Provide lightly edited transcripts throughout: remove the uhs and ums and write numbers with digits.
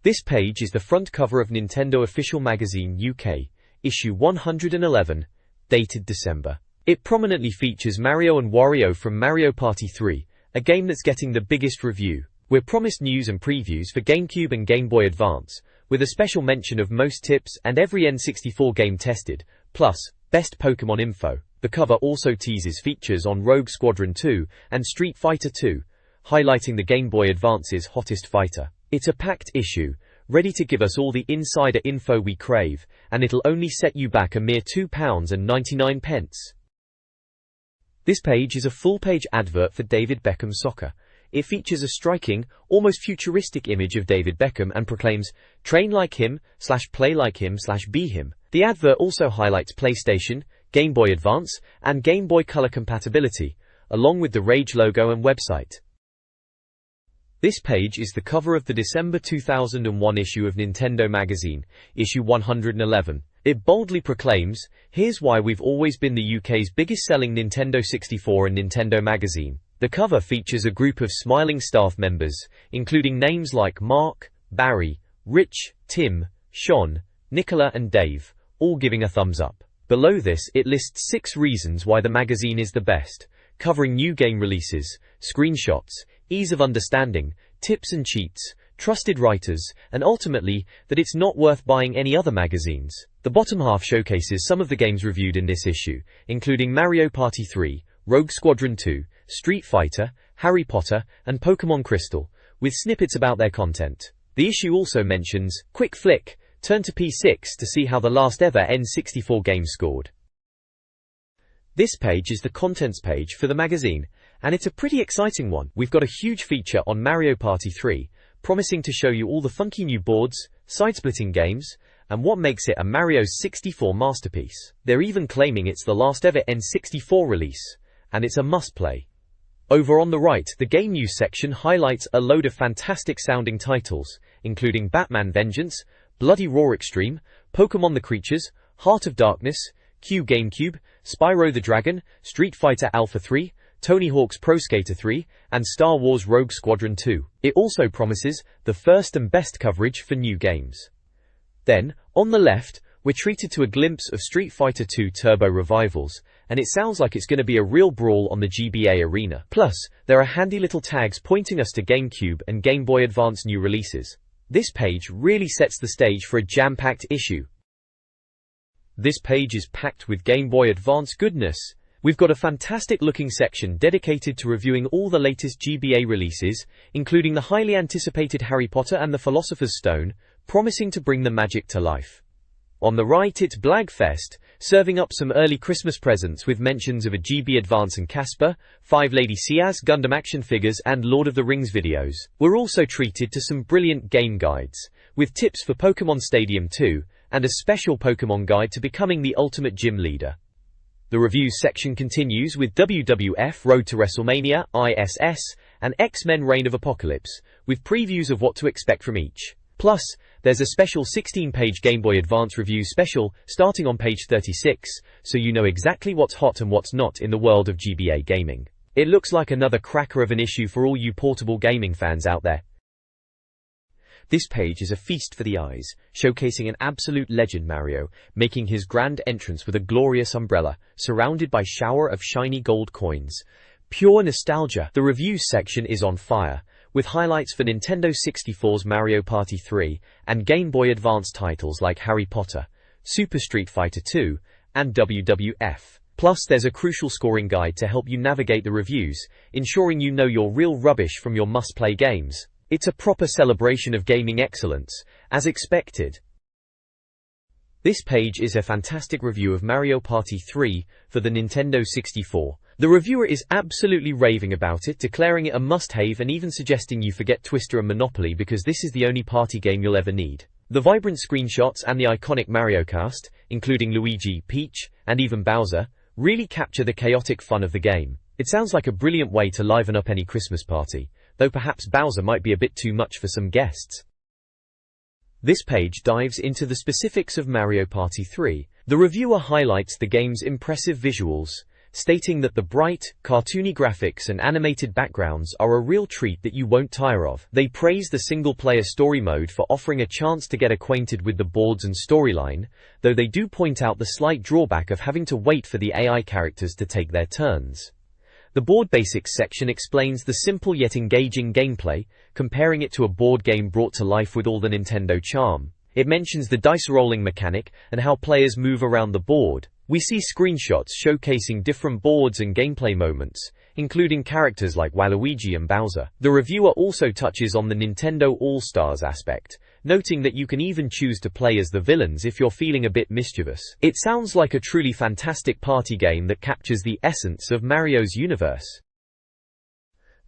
This page is the front cover of Nintendo Official Magazine UK, issue 111, dated December. It prominently features Mario and Wario from Mario Party 3, a game that's getting the biggest review. We're promised news and previews for GameCube and Game Boy Advance, with a special mention of most tips and every N64 game tested, plus best Pokemon info. The cover also teases features on Rogue Squadron 2 and Street Fighter 2, highlighting the Game Boy Advance's hottest fighter. It's a packed issue, ready to give us all the insider info we crave, and it'll only set you back a mere £2.99. This page is a full-page advert for David Beckham Soccer. It features a striking, almost futuristic image of David Beckham and proclaims, "Train like him, play like him, be him." The advert also highlights PlayStation, Game Boy Advance, and Game Boy Color compatibility, along with the Rage logo and website. This page is the cover of the December 2001 issue of Nintendo Magazine, issue 111. It boldly proclaims, "Here's why we've always been the UK's biggest-selling Nintendo 64 and Nintendo Magazine." The cover features a group of smiling staff members, including names like Mark, Barry, Rich, Tim, Sean, Nicola and Dave, all giving a thumbs up. Below this, it lists 6 reasons why the magazine is the best, covering new game releases, screenshots, ease of understanding, tips and cheats, trusted writers, and ultimately, that it's not worth buying any other magazines. The bottom half showcases some of the games reviewed in this issue, including Mario Party 3, Rogue Squadron 2, Street Fighter, Harry Potter, and Pokemon Crystal, with snippets about their content. The issue also mentions, "Quick flick, turn to P6 to see how the last ever N64 game scored." This page is the contents page for the magazine, and it's a pretty exciting one. We've got a huge feature on Mario Party 3, promising to show you all the funky new boards, side-splitting games, and what makes it a Mario 64 masterpiece. They're even claiming it's the last ever N64 release, and it's a must-play. Over on the right, the game news section highlights a load of fantastic sounding titles, including Batman Vengeance, Bloody Roar Extreme, Pokemon the Creatures, Heart of Darkness, Q GameCube, Spyro the Dragon, Street Fighter Alpha 3, Tony Hawk's Pro Skater 3, and Star Wars Rogue Squadron 2. It also promises the first and best coverage for new games. Then, on the left, we're treated to a glimpse of Street Fighter 2 Turbo Revivals, and it sounds like it's going to be a real brawl on the GBA arena. Plus, there are handy little tags pointing us to GameCube and Game Boy Advance new releases. This page really sets the stage for a jam-packed issue. This page is packed with Game Boy Advance goodness. We've got a fantastic looking section dedicated to reviewing all the latest GBA releases, including the highly anticipated Harry Potter and the Philosopher's Stone, promising to bring the magic to life. On the right, it's Blagfest, serving up some early Christmas presents with mentions of a GB Advance and Casper, 5 Lady Siaz Gundam action figures and Lord of the Rings videos. We're also treated to some brilliant game guides, with tips for Pokemon Stadium 2, and a special Pokemon guide to becoming the ultimate gym leader. The reviews section continues with WWF Road to WrestleMania, ISS, and X-Men Reign of Apocalypse, with previews of what to expect from each. Plus, there's a special 16-page Game Boy Advance review special starting on page 36, so you know exactly what's hot and what's not in the world of GBA gaming. It looks like another cracker of an issue for all you portable gaming fans out there. This page is a feast for the eyes, showcasing an absolute legend Mario, making his grand entrance with a glorious umbrella, surrounded by shower of shiny gold coins. Pure nostalgia. The reviews section is on fire, with highlights for Nintendo 64's Mario Party 3, and Game Boy Advance titles like Harry Potter, Super Street Fighter 2, and WWF. Plus, there's a crucial scoring guide to help you navigate the reviews, ensuring you know your real rubbish from your must-play games. It's a proper celebration of gaming excellence, as expected. This page is a fantastic review of Mario Party 3 for the Nintendo 64. The reviewer is absolutely raving about it, declaring it a must-have and even suggesting you forget Twister and Monopoly because this is the only party game you'll ever need. The vibrant screenshots and the iconic Mario cast, including Luigi, Peach, and even Bowser, really capture the chaotic fun of the game. It sounds like a brilliant way to liven up any Christmas party, though perhaps Bowser might be a bit too much for some guests. This page dives into the specifics of Mario Party 3. The reviewer highlights the game's impressive visuals, stating that the bright, cartoony graphics and animated backgrounds are a real treat that you won't tire of. They praise the single-player story mode for offering a chance to get acquainted with the boards and storyline, though they do point out the slight drawback of having to wait for the AI characters to take their turns. The board basics section explains the simple yet engaging gameplay, comparing it to a board game brought to life with all the Nintendo charm. It mentions the dice rolling mechanic and how players move around the board. We see screenshots showcasing different boards and gameplay moments, including characters like Waluigi and Bowser. The reviewer also touches on the Nintendo All-Stars aspect, noting that you can even choose to play as the villains if you're feeling a bit mischievous. It sounds like a truly fantastic party game that captures the essence of Mario's universe.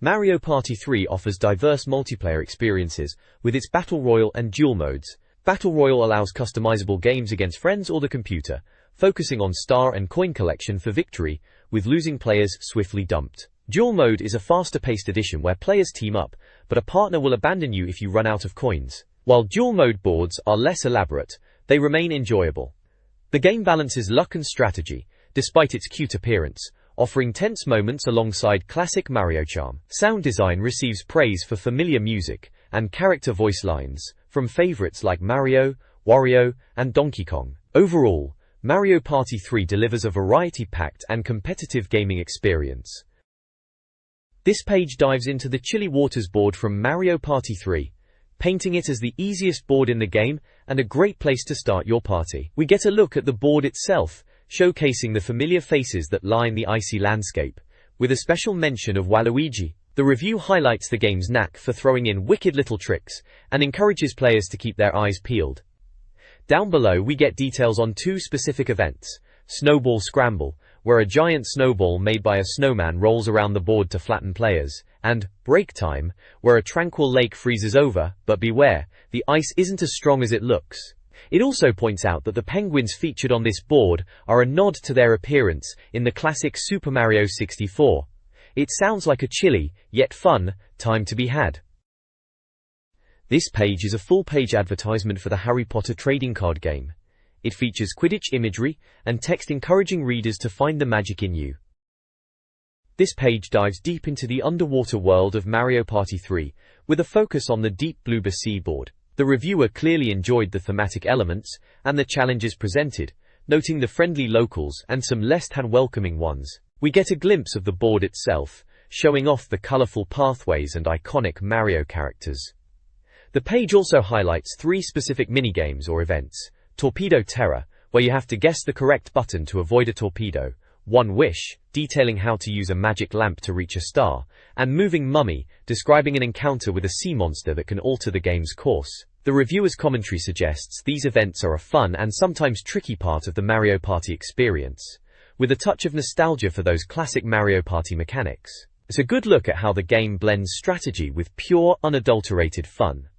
Mario Party 3 offers diverse multiplayer experiences with its Battle Royale and Duel modes. Battle Royale allows customizable games against friends or the computer, focusing on star and coin collection for victory, with losing players swiftly dumped. Duel mode is a faster-paced edition where players team up, but a partner will abandon you if you run out of coins. While duel mode boards are less elaborate, they remain enjoyable. The game balances luck and strategy, despite its cute appearance, offering tense moments alongside classic Mario charm. Sound design receives praise for familiar music and character voice lines from favorites like Mario, Wario, and Donkey Kong. Overall, Mario Party 3 delivers a variety-packed and competitive gaming experience. This page dives into the Chilly Waters board from Mario Party 3, painting it as the easiest board in the game and a great place to start your party. We get a look at the board itself, showcasing the familiar faces that line the icy landscape, with a special mention of Waluigi. The review highlights the game's knack for throwing in wicked little tricks and encourages players to keep their eyes peeled. Down below we get details on two specific events: Snowball Scramble, where a giant snowball made by a snowman rolls around the board to flatten players, and Break Time, where a tranquil lake freezes over, but beware, the ice isn't as strong as it looks. It also points out that the penguins featured on this board are a nod to their appearance in the classic Super Mario 64. It sounds like a chilly, yet fun, time to be had. This page is a full-page advertisement for the Harry Potter trading card game. It features Quidditch imagery and text encouraging readers to find the magic in you. This page dives deep into the underwater world of Mario Party 3, with a focus on the deep blue sea board. The reviewer clearly enjoyed the thematic elements and the challenges presented, noting the friendly locals and some less than welcoming ones. We get a glimpse of the board itself, showing off the colorful pathways and iconic Mario characters. The page also highlights 3 specific minigames or events: Torpedo Terror, where you have to guess the correct button to avoid a torpedo; One Wish, detailing how to use a magic lamp to reach a star; and Moving Mummy, describing an encounter with a sea monster that can alter the game's course. The reviewer's commentary suggests these events are a fun and sometimes tricky part of the Mario Party experience, with a touch of nostalgia for those classic Mario Party mechanics. It's a good look at how the game blends strategy with pure, unadulterated fun.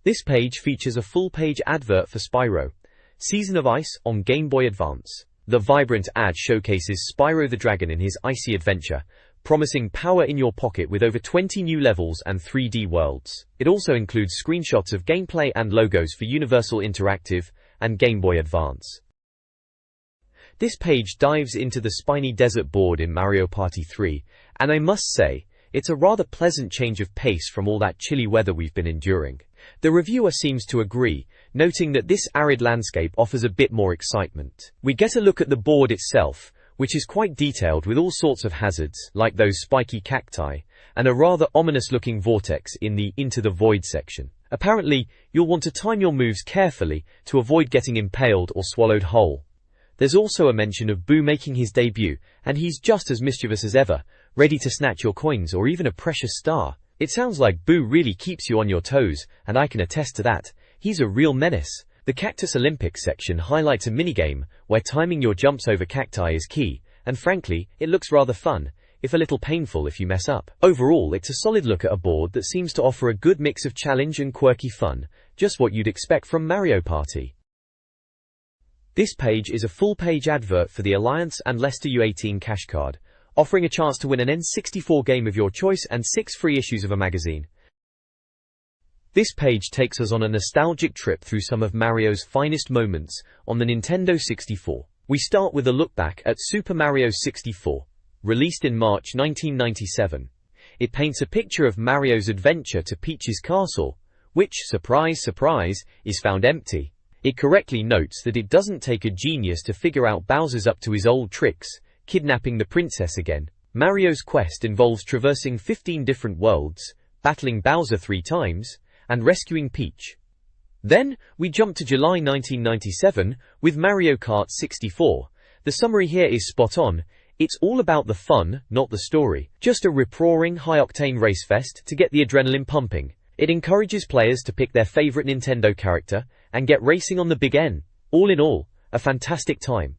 This page features a full-page advert for Spyro, Season of Ice on Game Boy Advance. The vibrant ad showcases Spyro the Dragon in his icy adventure, promising power in your pocket with over 20 new levels and 3D worlds. It also includes screenshots of gameplay and logos for Universal Interactive and Game Boy Advance. This page dives into the spiny desert board in Mario Party 3, and I must say, it's a rather pleasant change of pace from all that chilly weather we've been enduring. The reviewer seems to agree, noting that this arid landscape offers a bit more excitement. We get a look at the board itself, which is quite detailed with all sorts of hazards, like those spiky cacti, and a rather ominous-looking vortex in the Into the Void section. Apparently, you'll want to time your moves carefully to avoid getting impaled or swallowed whole. There's also a mention of Boo making his debut, and he's just as mischievous as ever, ready to snatch your coins or even a precious star. It sounds like Boo really keeps you on your toes, and I can attest to that. He's a real menace. The Cactus Olympics section highlights a minigame where timing your jumps over cacti is key, and frankly, it looks rather fun, if a little painful if you mess up. Overall, it's a solid look at a board that seems to offer a good mix of challenge and quirky fun, just what you'd expect from Mario Party. This page is a full-page advert for the Alliance and Leicester U18 cash card, offering a chance to win an N64 game of your choice and 6 free issues of a magazine. This page takes us on a nostalgic trip through some of Mario's finest moments on the Nintendo 64. We start with a look back at Super Mario 64, released in March 1997. It paints a picture of Mario's adventure to Peach's castle, which, surprise, surprise, is found empty. It correctly notes that it doesn't take a genius to figure out Bowser's up to his old tricks, kidnapping the princess again. Mario's quest involves traversing 15 different worlds, battling Bowser 3 times, and rescuing Peach. Then, we jump to July 1997 with Mario Kart 64. The summary here is spot on. It's all about the fun, not the story. Just a rip-roaring, high-octane race fest to get the adrenaline pumping. It encourages players to pick their favorite Nintendo character and get racing on the big N. All in all, a fantastic time.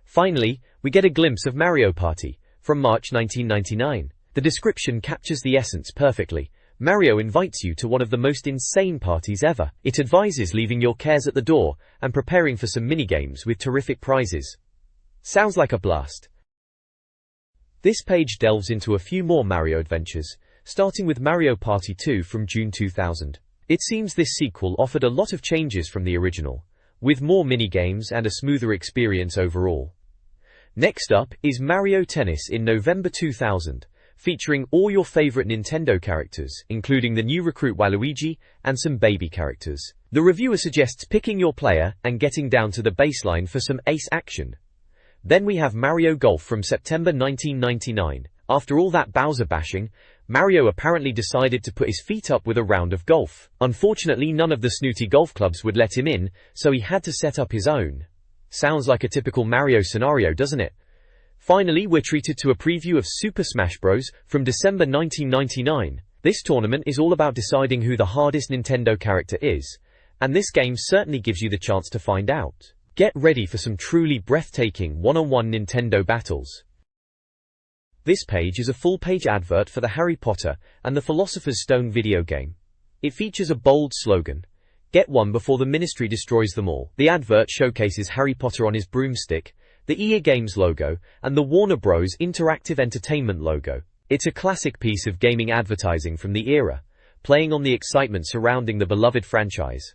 Finally, we get a glimpse of Mario Party from March 1999. The description captures the essence perfectly. Mario invites you to one of the most insane parties ever. It advises leaving your cares at the door and preparing for some minigames with terrific prizes. Sounds like a blast. This page delves into a few more Mario adventures, starting with Mario Party 2 from June 2000. It seems this sequel offered a lot of changes from the original, with more minigames and a smoother experience overall. Next up is Mario Tennis in November 2000. Featuring all your favorite Nintendo characters, including the new recruit Waluigi and some baby characters. The reviewer suggests picking your player and getting down to the baseline for some ace action. Then we have Mario Golf from September 1999. After all that Bowser bashing, Mario apparently decided to put his feet up with a round of golf. Unfortunately, none of the snooty golf clubs would let him in, so he had to set up his own. Sounds like a typical Mario scenario, doesn't it? Finally, we're treated to a preview of Super Smash Bros. From December 1999. This tournament is all about deciding who the hardest Nintendo character is, and this game certainly gives you the chance to find out. Get ready for some truly breathtaking one-on-one Nintendo battles. This page is a full-page advert for the Harry Potter and the Philosopher's Stone video game. It features a bold slogan, "Get one before the Ministry destroys them all." The advert showcases Harry Potter on his broomstick, the EA Games logo, and the Warner Bros. Interactive Entertainment logo. It's a classic piece of gaming advertising from the era, playing on the excitement surrounding the beloved franchise.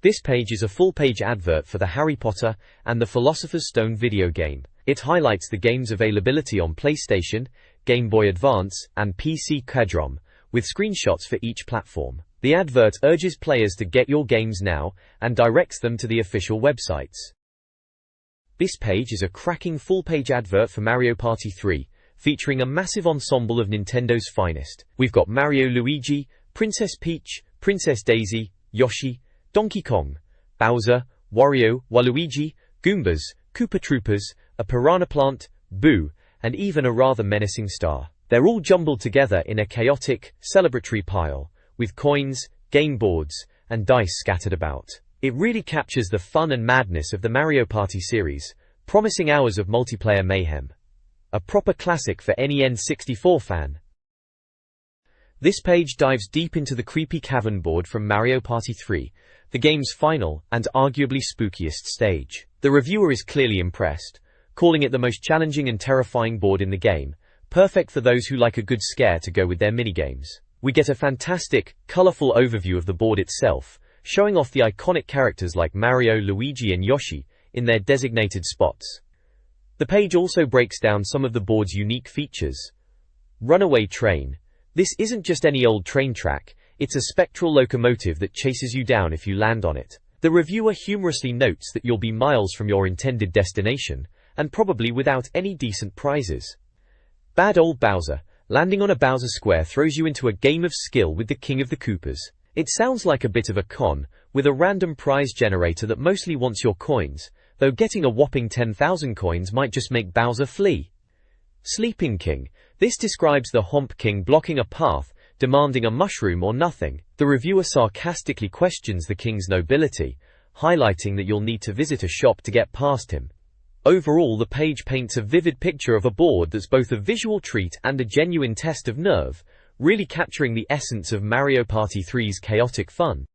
This page is a full-page advert for the Harry Potter and the Philosopher's Stone video game. It highlights the game's availability on PlayStation, Game Boy Advance, and PC Cadrom, with screenshots for each platform. The advert urges players to get your games now and directs them to the official websites. This page is a cracking full-page advert for Mario Party 3, featuring a massive ensemble of Nintendo's finest. We've got Mario, Luigi, Princess Peach, Princess Daisy, Yoshi, Donkey Kong, Bowser, Wario, Waluigi, Goombas, Koopa Troopas, a piranha plant, Boo, and even a rather menacing star. They're all jumbled together in a chaotic, celebratory pile, with coins, game boards, and dice scattered about. It really captures the fun and madness of the Mario Party series, promising hours of multiplayer mayhem. A proper classic for any N64 fan. This page dives deep into the creepy cavern board from Mario Party 3, the game's final and arguably spookiest stage. The reviewer is clearly impressed, calling it the most challenging and terrifying board in the game, perfect for those who like a good scare to go with their minigames. We get a fantastic, colorful overview of the board itself, showing off the iconic characters like Mario, Luigi and Yoshi in their designated spots. The page also breaks down some of the board's unique features. Runaway train. This isn't just any old train track, it's a spectral locomotive that chases you down if you land on it. The reviewer humorously notes that you'll be miles from your intended destination, and probably without any decent prizes. Bad old Bowser. Landing on a Bowser square throws you into a game of skill with the King of the Koopas. It sounds like a bit of a con, with a random prize generator that mostly wants your coins, though getting a whopping 10,000 coins might just make Bowser flee. Sleeping King. This describes the Homp King blocking a path, demanding a mushroom or nothing. The reviewer sarcastically questions the king's nobility, highlighting that you'll need to visit a shop to get past him. Overall, the page paints a vivid picture of a board that's both a visual treat and a genuine test of nerve, really capturing the essence of Mario Party 3's chaotic fun.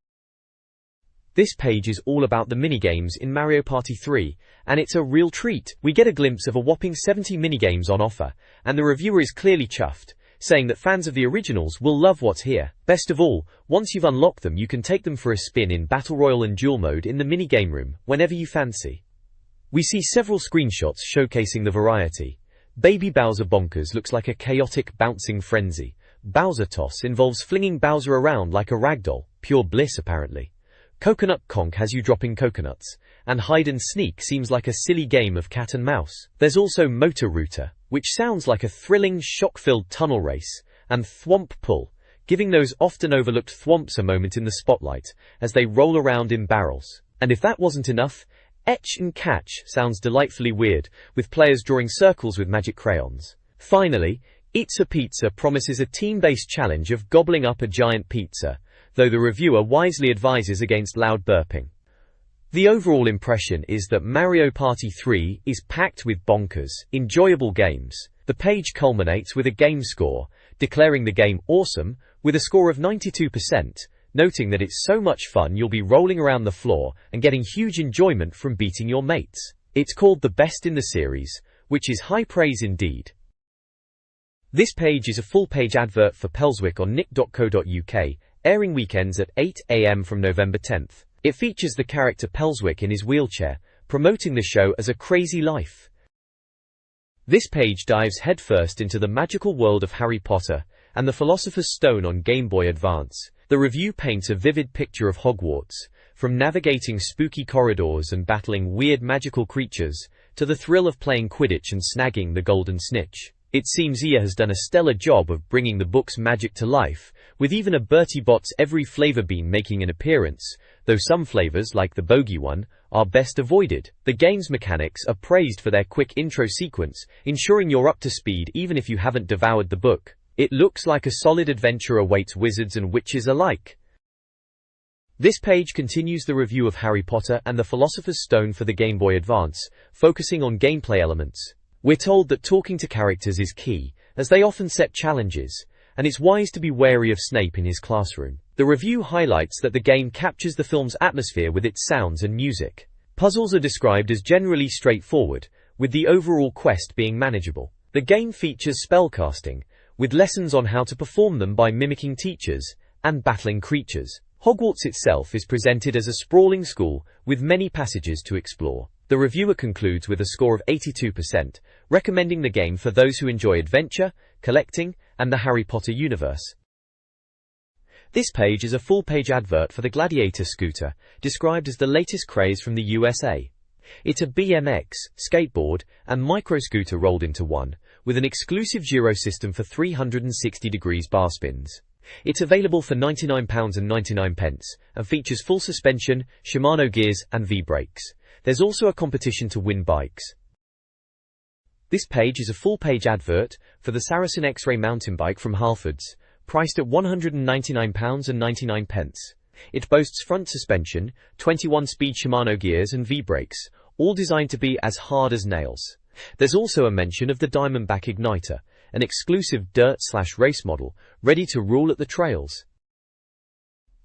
This page is all about the minigames in Mario Party 3, and it's a real treat. We get a glimpse of a whopping 70 minigames on offer, and the reviewer is clearly chuffed, saying that fans of the originals will love what's here. Best of all, once you've unlocked them, you can take them for a spin in Battle Royale and Duel mode in the minigame room, whenever you fancy. We see several screenshots showcasing the variety. Baby Bowser Bonkers looks like a chaotic bouncing frenzy. Bowser Toss involves flinging Bowser around like a ragdoll, pure bliss apparently. Coconut Conk has you dropping coconuts, and Hide and Sneak seems like a silly game of cat and mouse. There's also Motor Router, which sounds like a thrilling, shock-filled tunnel race, and Thwomp Pull, giving those often overlooked thwomps a moment in the spotlight as they roll around in barrels. And if that wasn't enough, Etch and Catch sounds delightfully weird, with players drawing circles with magic crayons. Finally, Eats a Pizza promises a team-based challenge of gobbling up a giant pizza, though the reviewer wisely advises against loud burping. The overall impression is that Mario Party 3 is packed with bonkers, enjoyable games. The page culminates with a game score, declaring the game awesome, with a score of 92%, noting that it's so much fun you'll be rolling around the floor and getting huge enjoyment from beating your mates. It's called the best in the series, which is high praise indeed. This page is a full-page advert for Pelswick on nick.co.uk, airing weekends at 8 AM from November 10th. It features the character Pelswick in his wheelchair, promoting the show as a crazy life. This page dives headfirst into the magical world of Harry Potter and the Philosopher's Stone on Game Boy Advance. The review paints a vivid picture of Hogwarts, from navigating spooky corridors and battling weird magical creatures, to the thrill of playing Quidditch and snagging the golden snitch. It seems EA has done a stellar job of bringing the book's magic to life, with even a Bertie Bott's every flavor bean making an appearance, though some flavors, like the bogey one, are best avoided. The game's mechanics are praised for their quick intro sequence, ensuring you're up to speed even if you haven't devoured the book. It looks like a solid adventure awaits wizards and witches alike. This page continues the review of Harry Potter and the Philosopher's Stone for the Game Boy Advance, focusing on gameplay elements. We're told that talking to characters is key, as they often set challenges, and it's wise to be wary of Snape in his classroom. The review highlights that the game captures the film's atmosphere with its sounds and music. Puzzles are described as generally straightforward, with the overall quest being manageable. The game features spellcasting, with lessons on how to perform them by mimicking teachers and battling creatures. Hogwarts itself is presented as a sprawling school with many passages to explore. The reviewer concludes with a score of 82%, recommending the game for those who enjoy adventure, collecting, and the Harry Potter universe. This page is a full-page advert for the Gladiator scooter, described as the latest craze from the USA. It's a BMX, skateboard, and micro-scooter rolled into one, with an exclusive gyro system for 360-degree bar spins. It's available for £99.99 and features full suspension, Shimano gears, and V-brakes. There's also a competition to win bikes. This page is a full-page advert for the Saracen X-Ray mountain bike from Halfords, priced at £199.99. It boasts front suspension, 21-speed Shimano gears and V-brakes, all designed to be as hard as nails. There's also a mention of the Diamondback Igniter, an exclusive dirt/race model, ready to rule at the trails.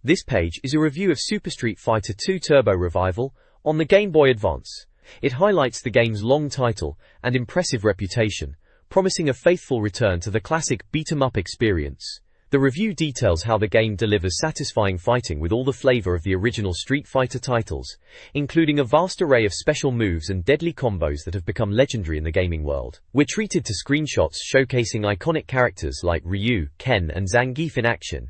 This page is a review of Super Street Fighter 2 Turbo Revival on the Game Boy Advance. It highlights the game's long title and impressive reputation, promising a faithful return to the classic beat-em-up experience. The review details how the game delivers satisfying fighting with all the flavor of the original Street Fighter titles, including a vast array of special moves and deadly combos that have become legendary in the gaming world. We're treated to screenshots showcasing iconic characters like Ryu, Ken, and Zangief in action,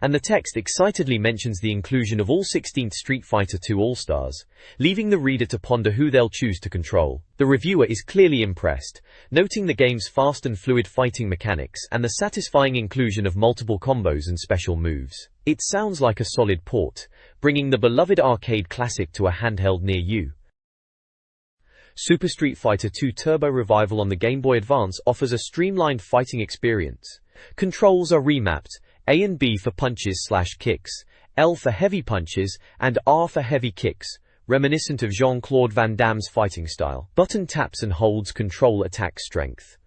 and the text excitedly mentions the inclusion of all 16th Street Fighter II All-Stars, leaving the reader to ponder who they'll choose to control. The reviewer is clearly impressed, noting the game's fast and fluid fighting mechanics and the satisfying inclusion of multiple combos and special moves. It sounds like a solid port, bringing the beloved arcade classic to a handheld near you. Super Street Fighter 2 Turbo Revival on the Game Boy Advance offers a streamlined fighting experience. Controls are remapped, A and B for punches/kicks, L for heavy punches, and R for heavy kicks, reminiscent of Jean-Claude Van Damme's fighting style. Button taps and holds control attack strength.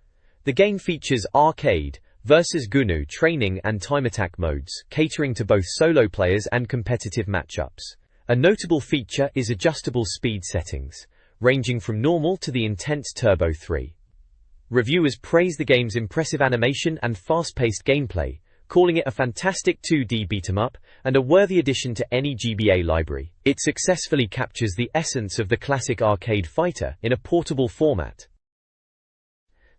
The game features arcade, versus GUNU training and time attack modes, catering to both solo players and competitive matchups. A notable feature is adjustable speed settings, ranging from normal to the intense Turbo 3. Reviewers praise the game's impressive animation and fast-paced gameplay, calling it a fantastic 2D beat-em-up and a worthy addition to any GBA library. It successfully captures the essence of the classic arcade fighter in a portable format.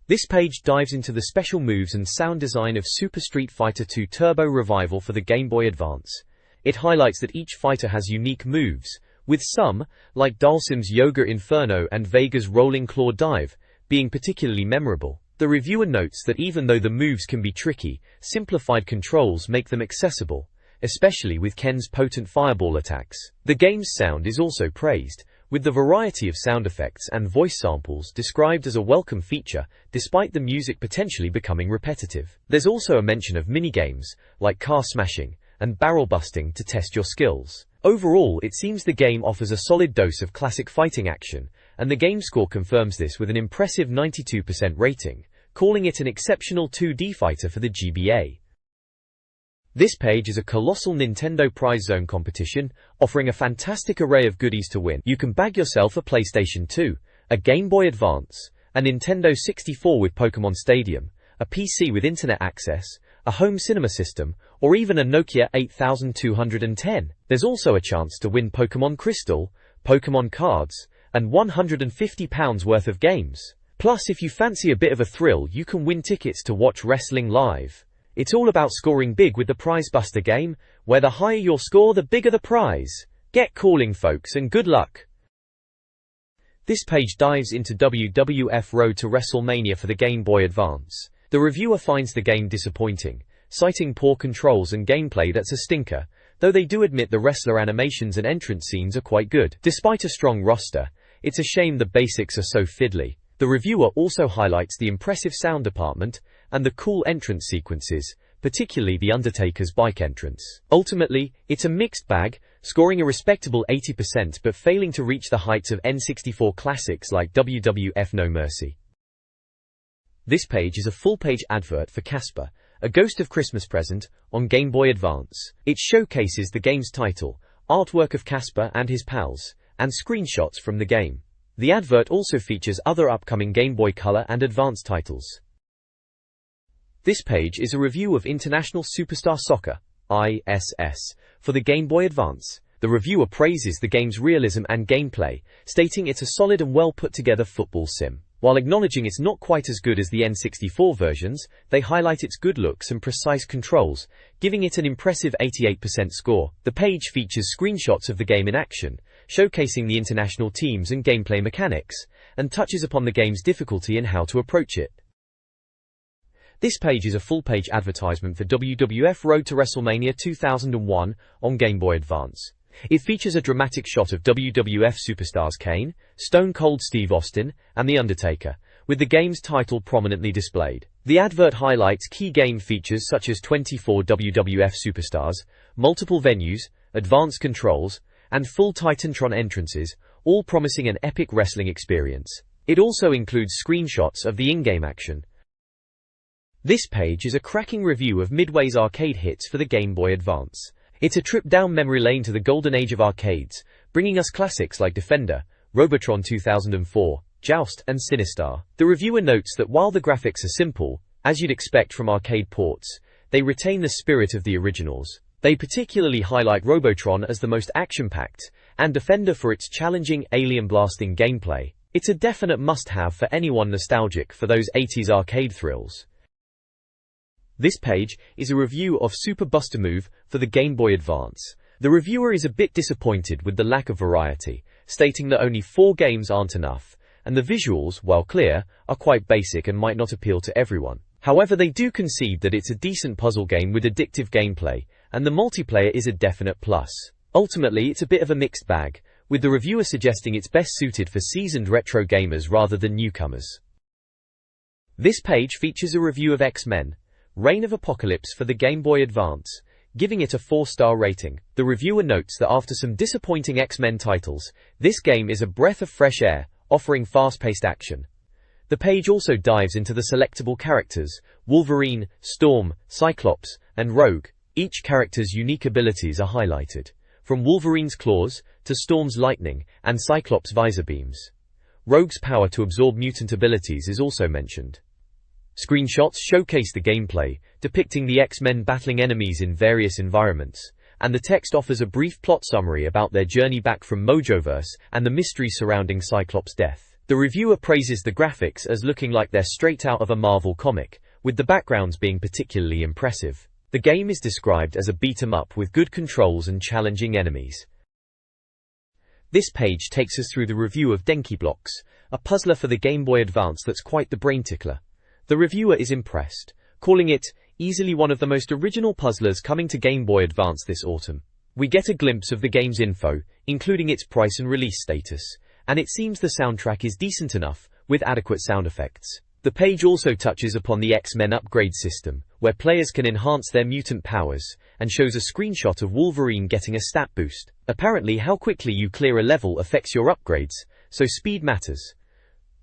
This page dives into the special moves and sound design of Super Street Fighter II Turbo Revival for the Game Boy Advance. It highlights that each fighter has unique moves, with some, like Dalsim's Yoga Inferno and Vega's Rolling Claw Dive, being particularly memorable. The reviewer notes that even though the moves can be tricky, simplified controls make them accessible, especially with Ken's potent fireball attacks. The game's sound is also praised, with the variety of sound effects and voice samples described as a welcome feature, despite the music potentially becoming repetitive. There's also a mention of minigames, like car smashing and barrel busting to test your skills. Overall, it seems the game offers a solid dose of classic fighting action, and the GameScore confirms this with an impressive 92% rating, calling it an exceptional 2D fighter for the GBA. This page is a colossal Nintendo Prize Zone competition, offering a fantastic array of goodies to win. You can bag yourself a PlayStation 2, a Game Boy Advance, a Nintendo 64 with Pokémon Stadium, a PC with internet access, a home cinema system, or even a Nokia 8210. There's also a chance to win Pokémon Crystal, Pokémon cards, and £150 worth of games. Plus, if you fancy a bit of a thrill, you can win tickets to watch wrestling live. It's all about scoring big with the Prize Buster game, where the higher your score, the bigger the prize. Get calling, folks, and good luck! This page dives into WWF Road to WrestleMania for the Game Boy Advance. The reviewer finds the game disappointing, citing poor controls and gameplay that's a stinker, though they do admit the wrestler animations and entrance scenes are quite good. Despite a strong roster, it's a shame the basics are so fiddly. The reviewer also highlights the impressive sound department and the cool entrance sequences, particularly the Undertaker's bike entrance. Ultimately, it's a mixed bag, scoring a respectable 80% but failing to reach the heights of N64 classics like WWF No Mercy. This page is a full-page advert for Casper, a Ghost of Christmas Present, on Game Boy Advance. It showcases the game's title, artwork of Casper and his pals, and screenshots from the game. The advert also features other upcoming Game Boy Color and Advance titles. This page is a review of International Superstar Soccer, ISS, for the Game Boy Advance. The reviewer praises the game's realism and gameplay, stating it's a solid and well put together football sim. While acknowledging it's not quite as good as the N64 versions, they highlight its good looks and precise controls, giving it an impressive 88% score. The page features screenshots of the game in action, showcasing the international teams and gameplay mechanics, and touches upon the game's difficulty and how to approach it. This page is a full-page advertisement for WWF Road to WrestleMania 2001 on Game Boy Advance. It features a dramatic shot of WWF superstars Kane, Stone Cold Steve Austin, and The Undertaker, with the game's title prominently displayed. The advert highlights key game features such as 24 WWF superstars, multiple venues, advanced controls, and full Titantron entrances, all promising an epic wrestling experience. It also includes screenshots of the in-game action. This page is a cracking review of Midway's arcade hits for the Game Boy Advance. It's a trip down memory lane to the golden age of arcades, bringing us classics like Defender, Robotron 2004, Joust, and Sinistar. The reviewer notes that while the graphics are simple, as you'd expect from arcade ports, they retain the spirit of the originals. They particularly highlight Robotron as the most action-packed, and Defender for its challenging alien-blasting gameplay. It's a definite must-have for anyone nostalgic for those 80s arcade thrills. This page is a review of Super Buster Move for the Game Boy Advance. The reviewer is a bit disappointed with the lack of variety, stating that only 4 games aren't enough, and the visuals, while clear, are quite basic and might not appeal to everyone. However, they do concede that it's a decent puzzle game with addictive gameplay, and the multiplayer is a definite plus. Ultimately, it's a bit of a mixed bag, with the reviewer suggesting it's best suited for seasoned retro gamers rather than newcomers. This page features a review of X-Men: Reign of Apocalypse for the Game Boy Advance, giving it a 4-star rating. The reviewer notes that after some disappointing X-Men titles, this game is a breath of fresh air, offering fast-paced action. The page also dives into the selectable characters, Wolverine, Storm, Cyclops, and Rogue. Each character's unique abilities are highlighted, from Wolverine's claws, to Storm's lightning, and Cyclops' visor beams. Rogue's power to absorb mutant abilities is also mentioned. Screenshots showcase the gameplay, depicting the X-Men battling enemies in various environments, and the text offers a brief plot summary about their journey back from Mojoverse and the mystery surrounding Cyclops' death. The reviewer praises the graphics as looking like they're straight out of a Marvel comic, with the backgrounds being particularly impressive. The game is described as a beat-em-up with good controls and challenging enemies. This page takes us through the review of Denki Blocks, a puzzler for the Game Boy Advance that's quite the brain tickler. The reviewer is impressed, calling it easily one of the most original puzzlers coming to Game Boy Advance this autumn. We get a glimpse of the game's info, including its price and release status, and it seems the soundtrack is decent enough, with adequate sound effects. The page also touches upon the X-Men upgrade system, where players can enhance their mutant powers, and shows a screenshot of Wolverine getting a stat boost. Apparently, how quickly you clear a level affects your upgrades, so speed matters.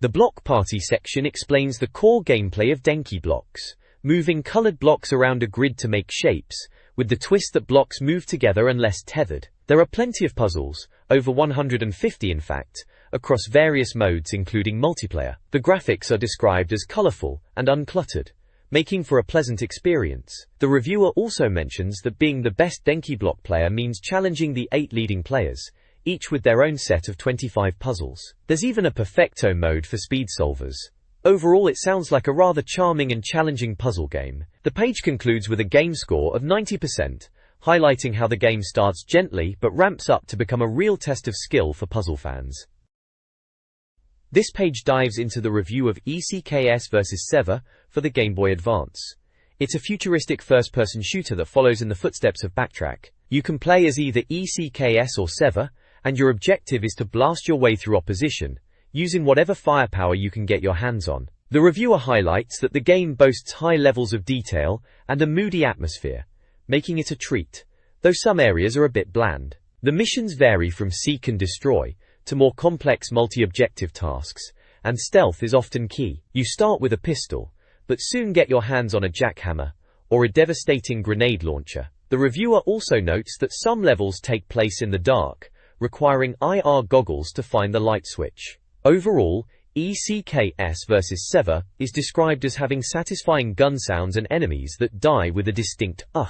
The Block Party section explains the core gameplay of Denki Blocks, moving colored blocks around a grid to make shapes, with the twist that blocks move together unless tethered. There are plenty of puzzles, over 150 in fact, across various modes including multiplayer. The graphics are described as colorful and uncluttered, making for a pleasant experience. The reviewer also mentions that being the best Denki Block player means challenging the 8 leading players, each with their own set of 25 puzzles. There's even a perfecto mode for speed solvers. Overall, it sounds like a rather charming and challenging puzzle game. The page concludes with a game score of 90%, highlighting how the game starts gently but ramps up to become a real test of skill for puzzle fans. This page dives into the review of ECKS vs. Sever for the Game Boy Advance. It's a futuristic first-person shooter that follows in the footsteps of Backtrack. You can play as either ECKS or Sever, and your objective is to blast your way through opposition, using whatever firepower you can get your hands on. The reviewer highlights that the game boasts high levels of detail and a moody atmosphere, making it a treat, though some areas are a bit bland. The missions vary from seek and destroy to more complex multi-objective tasks, and stealth is often key. You start with a pistol, but soon get your hands on a jackhammer or a devastating grenade launcher. The reviewer also notes that some levels take place in the dark, requiring IR goggles to find the light switch. Overall, ECKS vs. Sever is described as having satisfying gun sounds and enemies that die with a distinct ugh.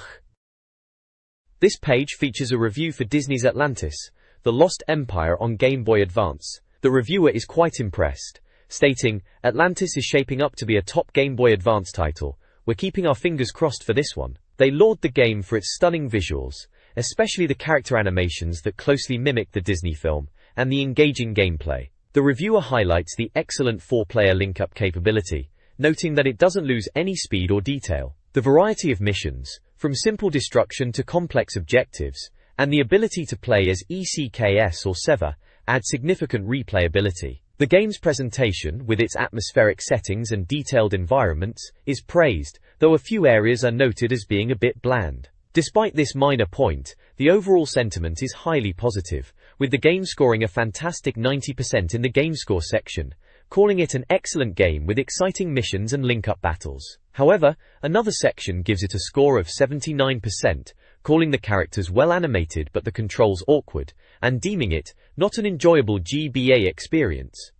This page features a review for Disney's Atlantis, The Lost Empire on Game Boy Advance. The reviewer is quite impressed, stating, "Atlantis is shaping up to be a top Game Boy Advance title. We're keeping our fingers crossed for this one." They laud the game for its stunning visuals, especially the character animations that closely mimic the Disney film, and the engaging gameplay. The reviewer highlights the excellent 4-player link-up capability, noting that it doesn't lose any speed or detail. The variety of missions, from simple destruction to complex objectives, and the ability to play as ECKS or Sever, add significant replayability. The game's presentation, with its atmospheric settings and detailed environments, is praised, though a few areas are noted as being a bit bland. Despite this minor point, the overall sentiment is highly positive, with the game scoring a fantastic 90% in the GameScore section, calling it an excellent game with exciting missions and link-up battles. However, another section gives it a score of 79%, calling the characters well animated but the controls awkward, and deeming it not an enjoyable GBA experience.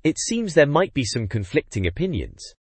It seems there might be some conflicting opinions.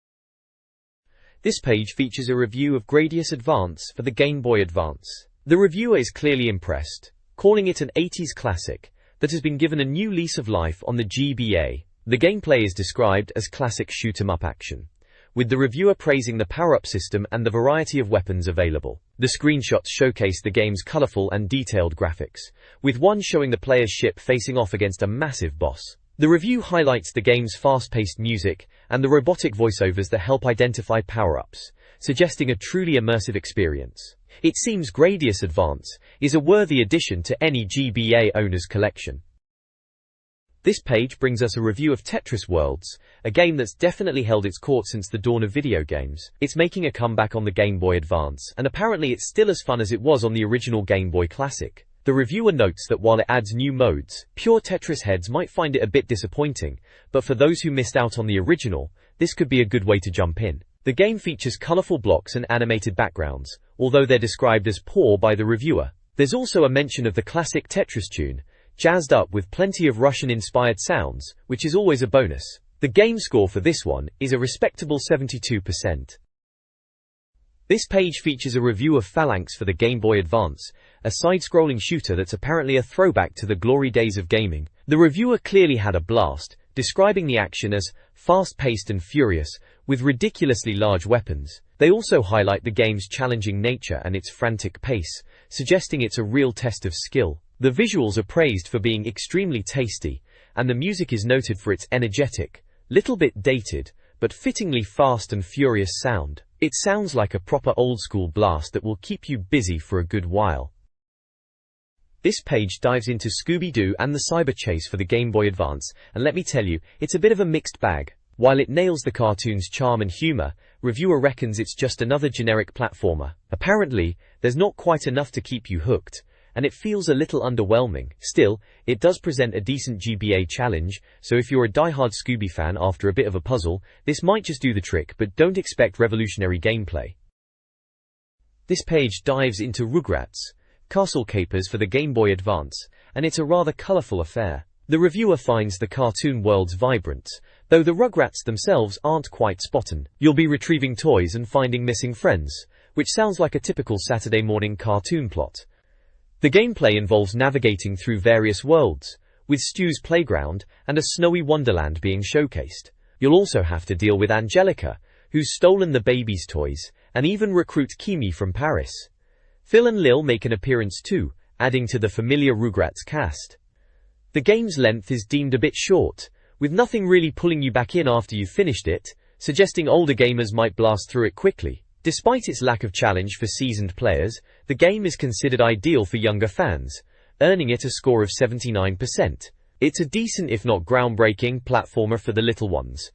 This page features a review of Gradius Advance for the Game Boy Advance. The reviewer is clearly impressed, calling it an 80s classic that has been given a new lease of life on the GBA. The gameplay is described as classic shoot-'em-up action, with the reviewer praising the power-up system and the variety of weapons available. The screenshots showcase the game's colorful and detailed graphics, with one showing the player's ship facing off against a massive boss. The review highlights the game's fast-paced music and the robotic voiceovers that help identify power-ups, suggesting a truly immersive experience. It seems Gradius Advance is a worthy addition to any GBA owner's collection. This page brings us a review of Tetris Worlds, a game that's definitely held its court since the dawn of video games. It's making a comeback on the Game Boy Advance, and apparently it's still as fun as it was on the original Game Boy Classic. The reviewer notes that while it adds new modes, pure Tetris heads might find it a bit disappointing, but for those who missed out on the original, this could be a good way to jump in. The game features colorful blocks and animated backgrounds, although they're described as poor by the reviewer. There's also a mention of the classic Tetris tune, jazzed up with plenty of Russian-inspired sounds, which is always a bonus. The game score for this one is a respectable 72%. This page features a review of Phalanx for the Game Boy Advance, a side-scrolling shooter that's apparently a throwback to the glory days of gaming. The reviewer clearly had a blast, describing the action as fast-paced and furious, with ridiculously large weapons. They also highlight the game's challenging nature and its frantic pace, suggesting it's a real test of skill. The visuals are praised for being extremely tasty, and the music is noted for its energetic, little bit dated, but fittingly fast and furious sound. It sounds like a proper old-school blast that will keep you busy for a good while. This page dives into Scooby-Doo and the Cyber Chase for the Game Boy Advance, and let me tell you, it's a bit of a mixed bag. While it nails the cartoon's charm and humor, reviewer reckons it's just another generic platformer. Apparently, there's not quite enough to keep you hooked, and it feels a little underwhelming. Still, it does present a decent GBA challenge, so if you're a die-hard Scooby fan after a bit of a puzzle, this might just do the trick, but don't expect revolutionary gameplay. This page dives into Rugrats, Castle Capers for the Game Boy Advance, and it's a rather colorful affair. The reviewer finds the cartoon worlds vibrant, though the Rugrats themselves aren't quite spot on. You'll be retrieving toys and finding missing friends, which sounds like a typical Saturday morning cartoon plot. The gameplay involves navigating through various worlds, with Stu's playground and a snowy wonderland being showcased. You'll also have to deal with Angelica, who's stolen the baby's toys, and even recruit Kimi from Paris. Phil and Lil make an appearance too, adding to the familiar Rugrats cast. The game's length is deemed a bit short, with nothing really pulling you back in after you've finished it, suggesting older gamers might blast through it quickly. Despite its lack of challenge for seasoned players, the game is considered ideal for younger fans, earning it a score of 79%. It's a decent if not groundbreaking platformer for the little ones.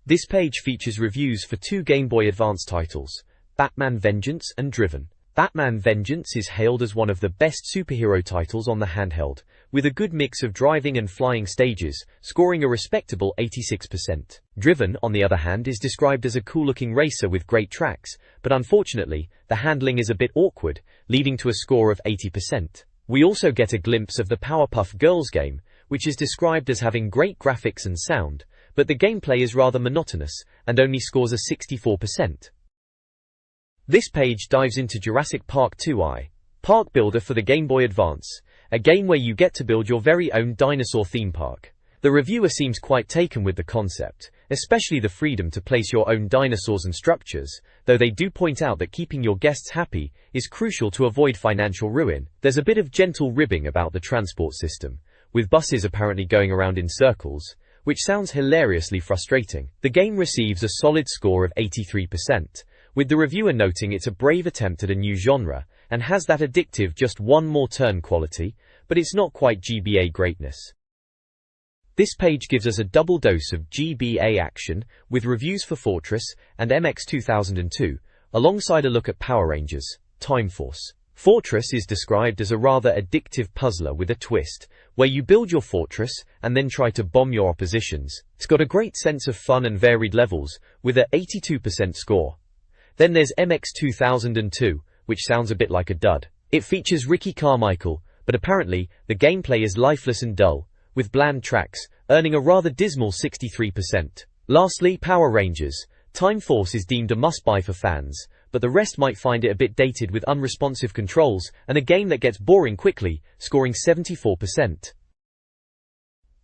This page features reviews for two Game Boy Advance titles, Batman Vengeance and Driven. Batman Vengeance is hailed as one of the best superhero titles on the handheld, with a good mix of driving and flying stages, scoring a respectable 86%. Driven, on the other hand, is described as a cool-looking racer with great tracks, but unfortunately, the handling is a bit awkward, leading to a score of 80%. We also get a glimpse of the Powerpuff Girls game, which is described as having great graphics and sound, but the gameplay is rather monotonous, and only scores a 64%. This page dives into Jurassic Park 2i, Park Builder for the Game Boy Advance, a game where you get to build your very own dinosaur theme park. The reviewer seems quite taken with the concept, especially the freedom to place your own dinosaurs and structures, though they do point out that keeping your guests happy is crucial to avoid financial ruin. There's a bit of gentle ribbing about the transport system, with buses apparently going around in circles, which sounds hilariously frustrating. The game receives a solid score of 83%, with the reviewer noting it's a brave attempt at a new genre, and has that addictive just one more turn quality, but it's not quite GBA greatness. This page gives us a double dose of GBA action, with reviews for Fortress and MX 2002, alongside a look at Power Rangers, Time Force. Fortress is described as a rather addictive puzzler with a twist, where you build your fortress and then try to bomb your oppositions. It's got a great sense of fun and varied levels, with a 82% score. Then there's MX 2002, which sounds a bit like a dud. It features Ricky Carmichael, but apparently, the gameplay is lifeless and dull, with bland tracks, earning a rather dismal 63%. Lastly, Power Rangers. Time Force is deemed a must-buy for fans, but the rest might find it a bit dated with unresponsive controls, and a game that gets boring quickly, scoring 74%.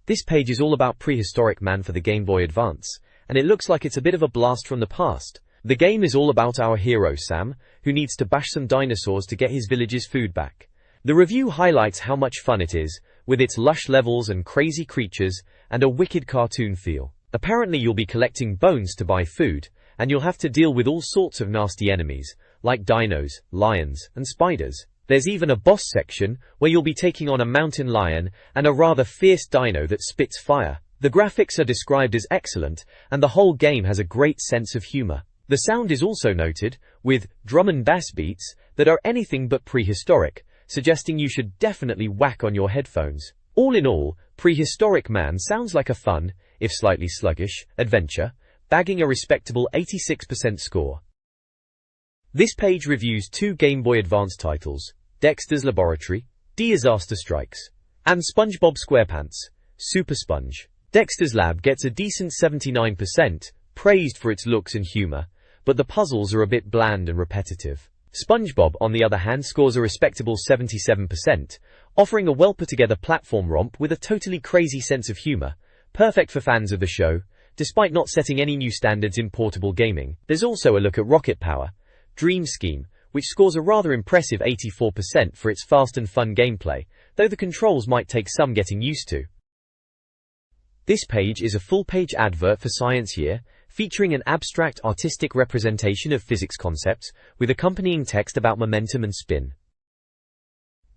This page is all about Prehistoric Man for the Game Boy Advance, and it looks like it's a bit of a blast from the past. The game is all about our hero Sam, who needs to bash some dinosaurs to get his village's food back. The review highlights how much fun it is, with its lush levels and crazy creatures, and a wicked cartoon feel. Apparently you'll be collecting bones to buy food, and you'll have to deal with all sorts of nasty enemies, like dinos, lions, and spiders. There's even a boss section, where you'll be taking on a mountain lion, and a rather fierce dino that spits fire. The graphics are described as excellent, and the whole game has a great sense of humor. The sound is also noted, with drum and bass beats that are anything but prehistoric, suggesting you should definitely whack on your headphones. All in all, Prehistoric Man sounds like a fun, if slightly sluggish, adventure, bagging a respectable 86% score. This page reviews two Game Boy Advance titles, Dexter's Laboratory, Disaster Strikes, and SpongeBob SquarePants, Super Sponge. Dexter's Lab gets a decent 79%, praised for its looks and humor, but the puzzles are a bit bland and repetitive. SpongeBob, on the other hand, scores a respectable 77%, offering a well-put-together platform romp with a totally crazy sense of humor, perfect for fans of the show, despite not setting any new standards in portable gaming. There's also a look at Rocket Power, Dream Scheme, which scores a rather impressive 84% for its fast and fun gameplay, though the controls might take some getting used to. This page is a full-page advert for Science Year, featuring an abstract artistic representation of physics concepts, with accompanying text about momentum and spin.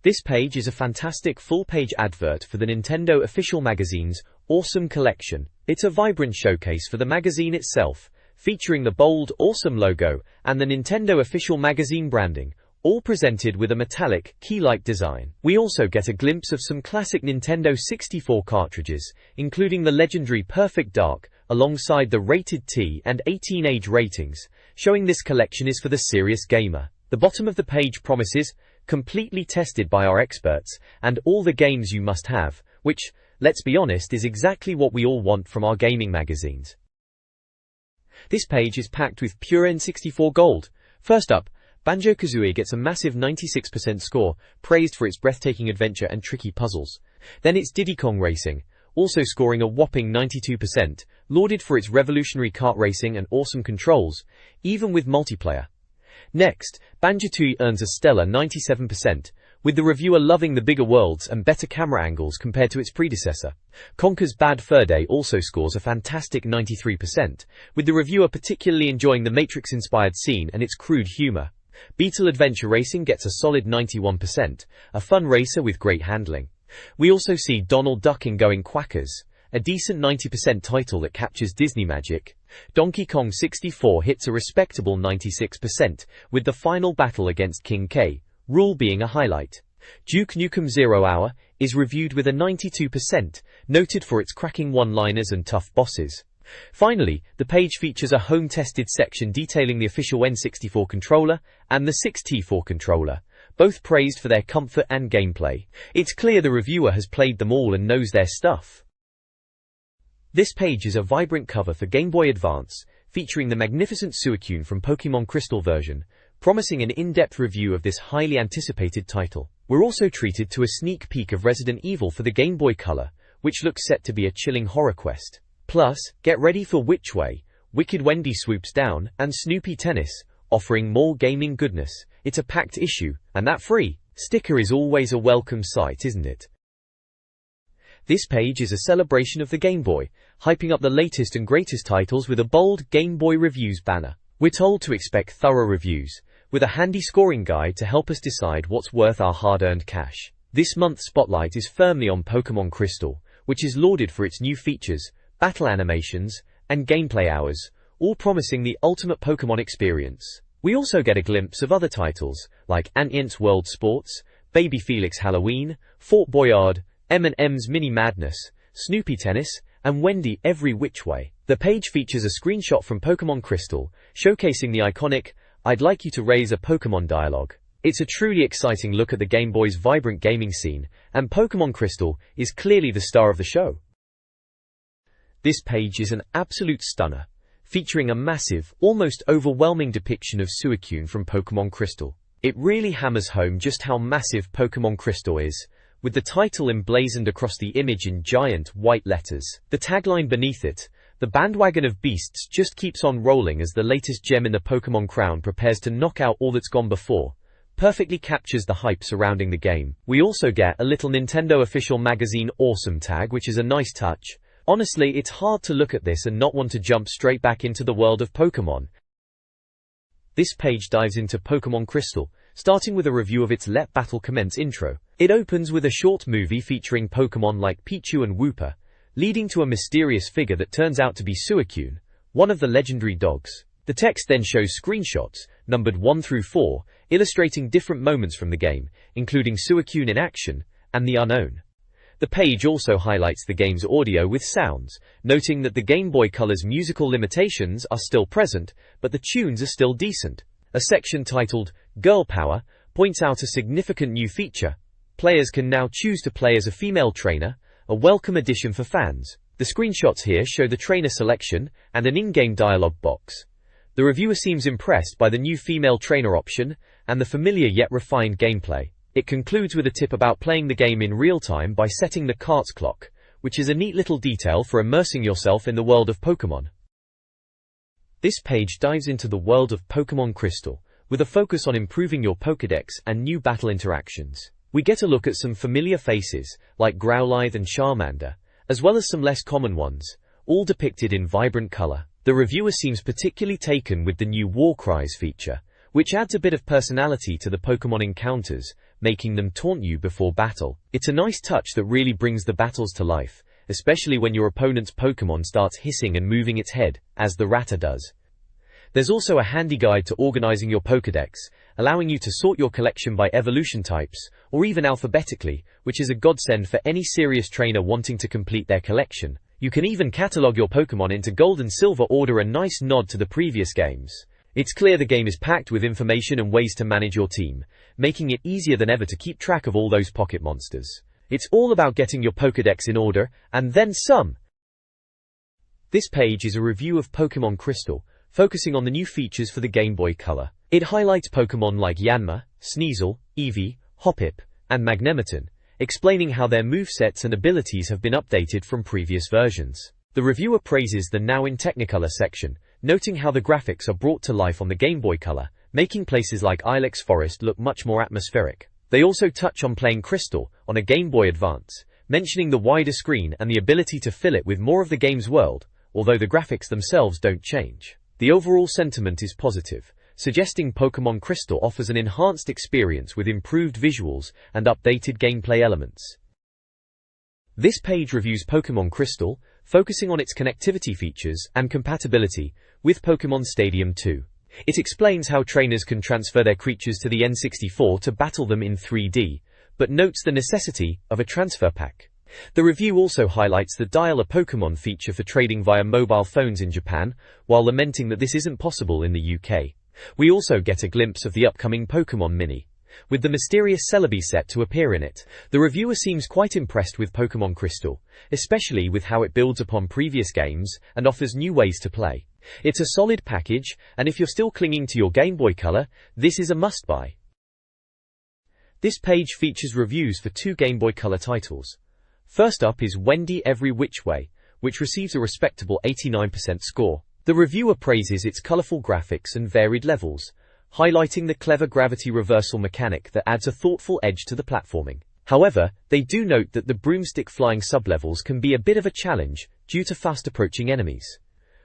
This page is a fantastic full-page advert for the Nintendo official magazine's Awesome Collection. It's a vibrant showcase for the magazine itself, featuring the bold, awesome logo and the Nintendo official magazine branding, all presented with a metallic, key-like design. We also get a glimpse of some classic Nintendo 64 cartridges, including the legendary Perfect Dark, alongside the Rated T and 18 age ratings, showing this collection is for the serious gamer. The bottom of the page promises, completely tested by our experts, and all the games you must have, which, let's be honest, is exactly what we all want from our gaming magazines. This page is packed with pure N64 gold. First up, Banjo-Kazooie gets a massive 96% score, praised for its breathtaking adventure and tricky puzzles. Then it's Diddy Kong Racing, also scoring a whopping 92%, lauded for its revolutionary kart racing and awesome controls, even with multiplayer. Next, Banjo-Tooie earns a stellar 97%, with the reviewer loving the bigger worlds and better camera angles compared to its predecessor. Conker's Bad Fur Day also scores a fantastic 93%, with the reviewer particularly enjoying the Matrix-inspired scene and its crude humor. Beetle Adventure Racing gets a solid 91%, a fun racer with great handling. We also see Donald Duck in Going Quackers, a decent 90% title that captures Disney magic. Donkey Kong 64 hits a respectable 96%, with the final battle against King K. Rool being a highlight. Duke Nukem 0 Hour is reviewed with a 92%, noted for its cracking one-liners and tough bosses. Finally, the page features a home-tested section detailing the official N64 controller and the 6T4 controller, both praised for their comfort and gameplay. It's clear the reviewer has played them all and knows their stuff. This page is a vibrant cover for Game Boy Advance, featuring the magnificent Suicune from Pokémon Crystal version, promising an in-depth review of this highly anticipated title. We're also treated to a sneak peek of Resident Evil for the Game Boy Color, which looks set to be a chilling horror quest. Plus, get ready for Which Way, Wicked Wendy Swoops Down, and Snoopy Tennis, offering more gaming goodness. It's a packed issue, and that free sticker is always a welcome sight, isn't it? This page is a celebration of the Game Boy, hyping up the latest and greatest titles with a bold Game Boy Reviews banner. We're told to expect thorough reviews, with a handy scoring guide to help us decide what's worth our hard-earned cash. This month's spotlight is firmly on Pokémon Crystal, which is lauded for its new features, battle animations, and gameplay hours, all promising the ultimate Pokémon experience. We also get a glimpse of other titles, like Ant-Int's World Sports, Baby Felix Halloween, Fort Boyard, M&M's Mini Madness, Snoopy Tennis, and Wendy Every Which Way. The page features a screenshot from Pokémon Crystal, showcasing the iconic, "I'd like you to raise a Pokémon" dialogue. It's a truly exciting look at the Game Boy's vibrant gaming scene, and Pokémon Crystal is clearly the star of the show. This page is an absolute stunner, featuring a massive, almost overwhelming depiction of Suicune from Pokémon Crystal. It really hammers home just how massive Pokémon Crystal is, with the title emblazoned across the image in giant, white letters. The tagline beneath it, "The bandwagon of beasts just keeps on rolling as the latest gem in the Pokémon crown prepares to knock out all that's gone before," perfectly captures the hype surrounding the game. We also get a little Nintendo official magazine Awesome tag, which is a nice touch. Honestly, it's hard to look at this and not want to jump straight back into the world of Pokémon. This page dives into Pokémon Crystal, starting with a review of its Let Battle Commence intro. It opens with a short movie featuring Pokémon like Pichu and Wooper, leading to a mysterious figure that turns out to be Suicune, one of the legendary dogs. The text then shows screenshots, numbered 1 through 4, illustrating different moments from the game, including Suicune in action, and the unknown. The page also highlights the game's audio with sounds, noting that the Game Boy Color's musical limitations are still present, but the tunes are still decent. A section titled, Girl Power, points out a significant new feature. Players can now choose to play as a female trainer, a welcome addition for fans. The screenshots here show the trainer selection and an in-game dialogue box. The reviewer seems impressed by the new female trainer option and the familiar yet refined gameplay. It concludes with a tip about playing the game in real time by setting the cart's clock, which is a neat little detail for immersing yourself in the world of Pokémon. This page dives into the world of Pokémon Crystal, with a focus on improving your Pokédex and new battle interactions. We get a look at some familiar faces, like Growlithe and Charmander, as well as some less common ones, all depicted in vibrant color. The reviewer seems particularly taken with the new War Cries feature, which adds a bit of personality to the Pokémon encounters, making them taunt you before battle. It's a nice touch that really brings the battles to life, especially when your opponent's Pokémon starts hissing and moving its head, as the Rattata does. There's also a handy guide to organizing your Pokédex, allowing you to sort your collection by evolution types, or even alphabetically, which is a godsend for any serious trainer wanting to complete their collection. You can even catalog your Pokémon into gold and silver order, a nice nod to the previous games. It's clear the game is packed with information and ways to manage your team, making it easier than ever to keep track of all those pocket monsters. It's all about getting your Pokédex in order, and then some. This page is a review of Pokémon Crystal, focusing on the new features for the Game Boy Color. It highlights Pokémon like Yanma, Sneasel, Eevee, Hoppip, and Magneton, explaining how their movesets and abilities have been updated from previous versions. The reviewer praises the Now in Technicolor section, noting how the graphics are brought to life on the Game Boy Color, making places like Ilex Forest look much more atmospheric. They also touch on playing Crystal on a Game Boy Advance, mentioning the wider screen and the ability to fill it with more of the game's world, although the graphics themselves don't change. The overall sentiment is positive, suggesting Pokémon Crystal offers an enhanced experience with improved visuals and updated gameplay elements. This page reviews Pokémon Crystal, focusing on its connectivity features and compatibility with Pokémon Stadium 2. It explains how trainers can transfer their creatures to the N64 to battle them in 3D, but notes the necessity of a transfer pack. The review also highlights the Dial a Pokémon feature for trading via mobile phones in Japan, while lamenting that this isn't possible in the UK. We also get a glimpse of the upcoming Pokémon Mini, with the mysterious Celebi set to appear in it. The reviewer seems quite impressed with Pokémon Crystal, especially with how it builds upon previous games and offers new ways to play. It's a solid package, and if you're still clinging to your Game Boy Color, this is a must-buy. This page features reviews for 2 Game Boy Color titles. First up is Wendy Every Which Way, which receives a respectable 89% score. The reviewer praises its colorful graphics and varied levels, highlighting the clever gravity reversal mechanic that adds a thoughtful edge to the platforming. However, they do note that the broomstick flying sublevels can be a bit of a challenge due to fast-approaching enemies.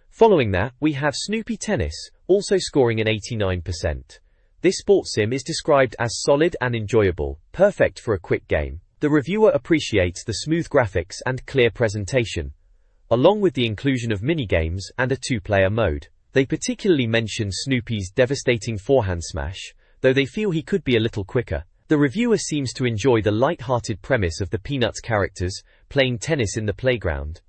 Following that, we have Snoopy Tennis, also scoring an 89%. This sports sim is described as solid and enjoyable, perfect for a quick game. The reviewer appreciates the smooth graphics and clear presentation, along with the inclusion of minigames and a 2-player mode. They particularly mention Snoopy's devastating forehand smash, though they feel he could be a little quicker. The reviewer seems to enjoy the light-hearted premise of the Peanuts characters playing tennis in the playground.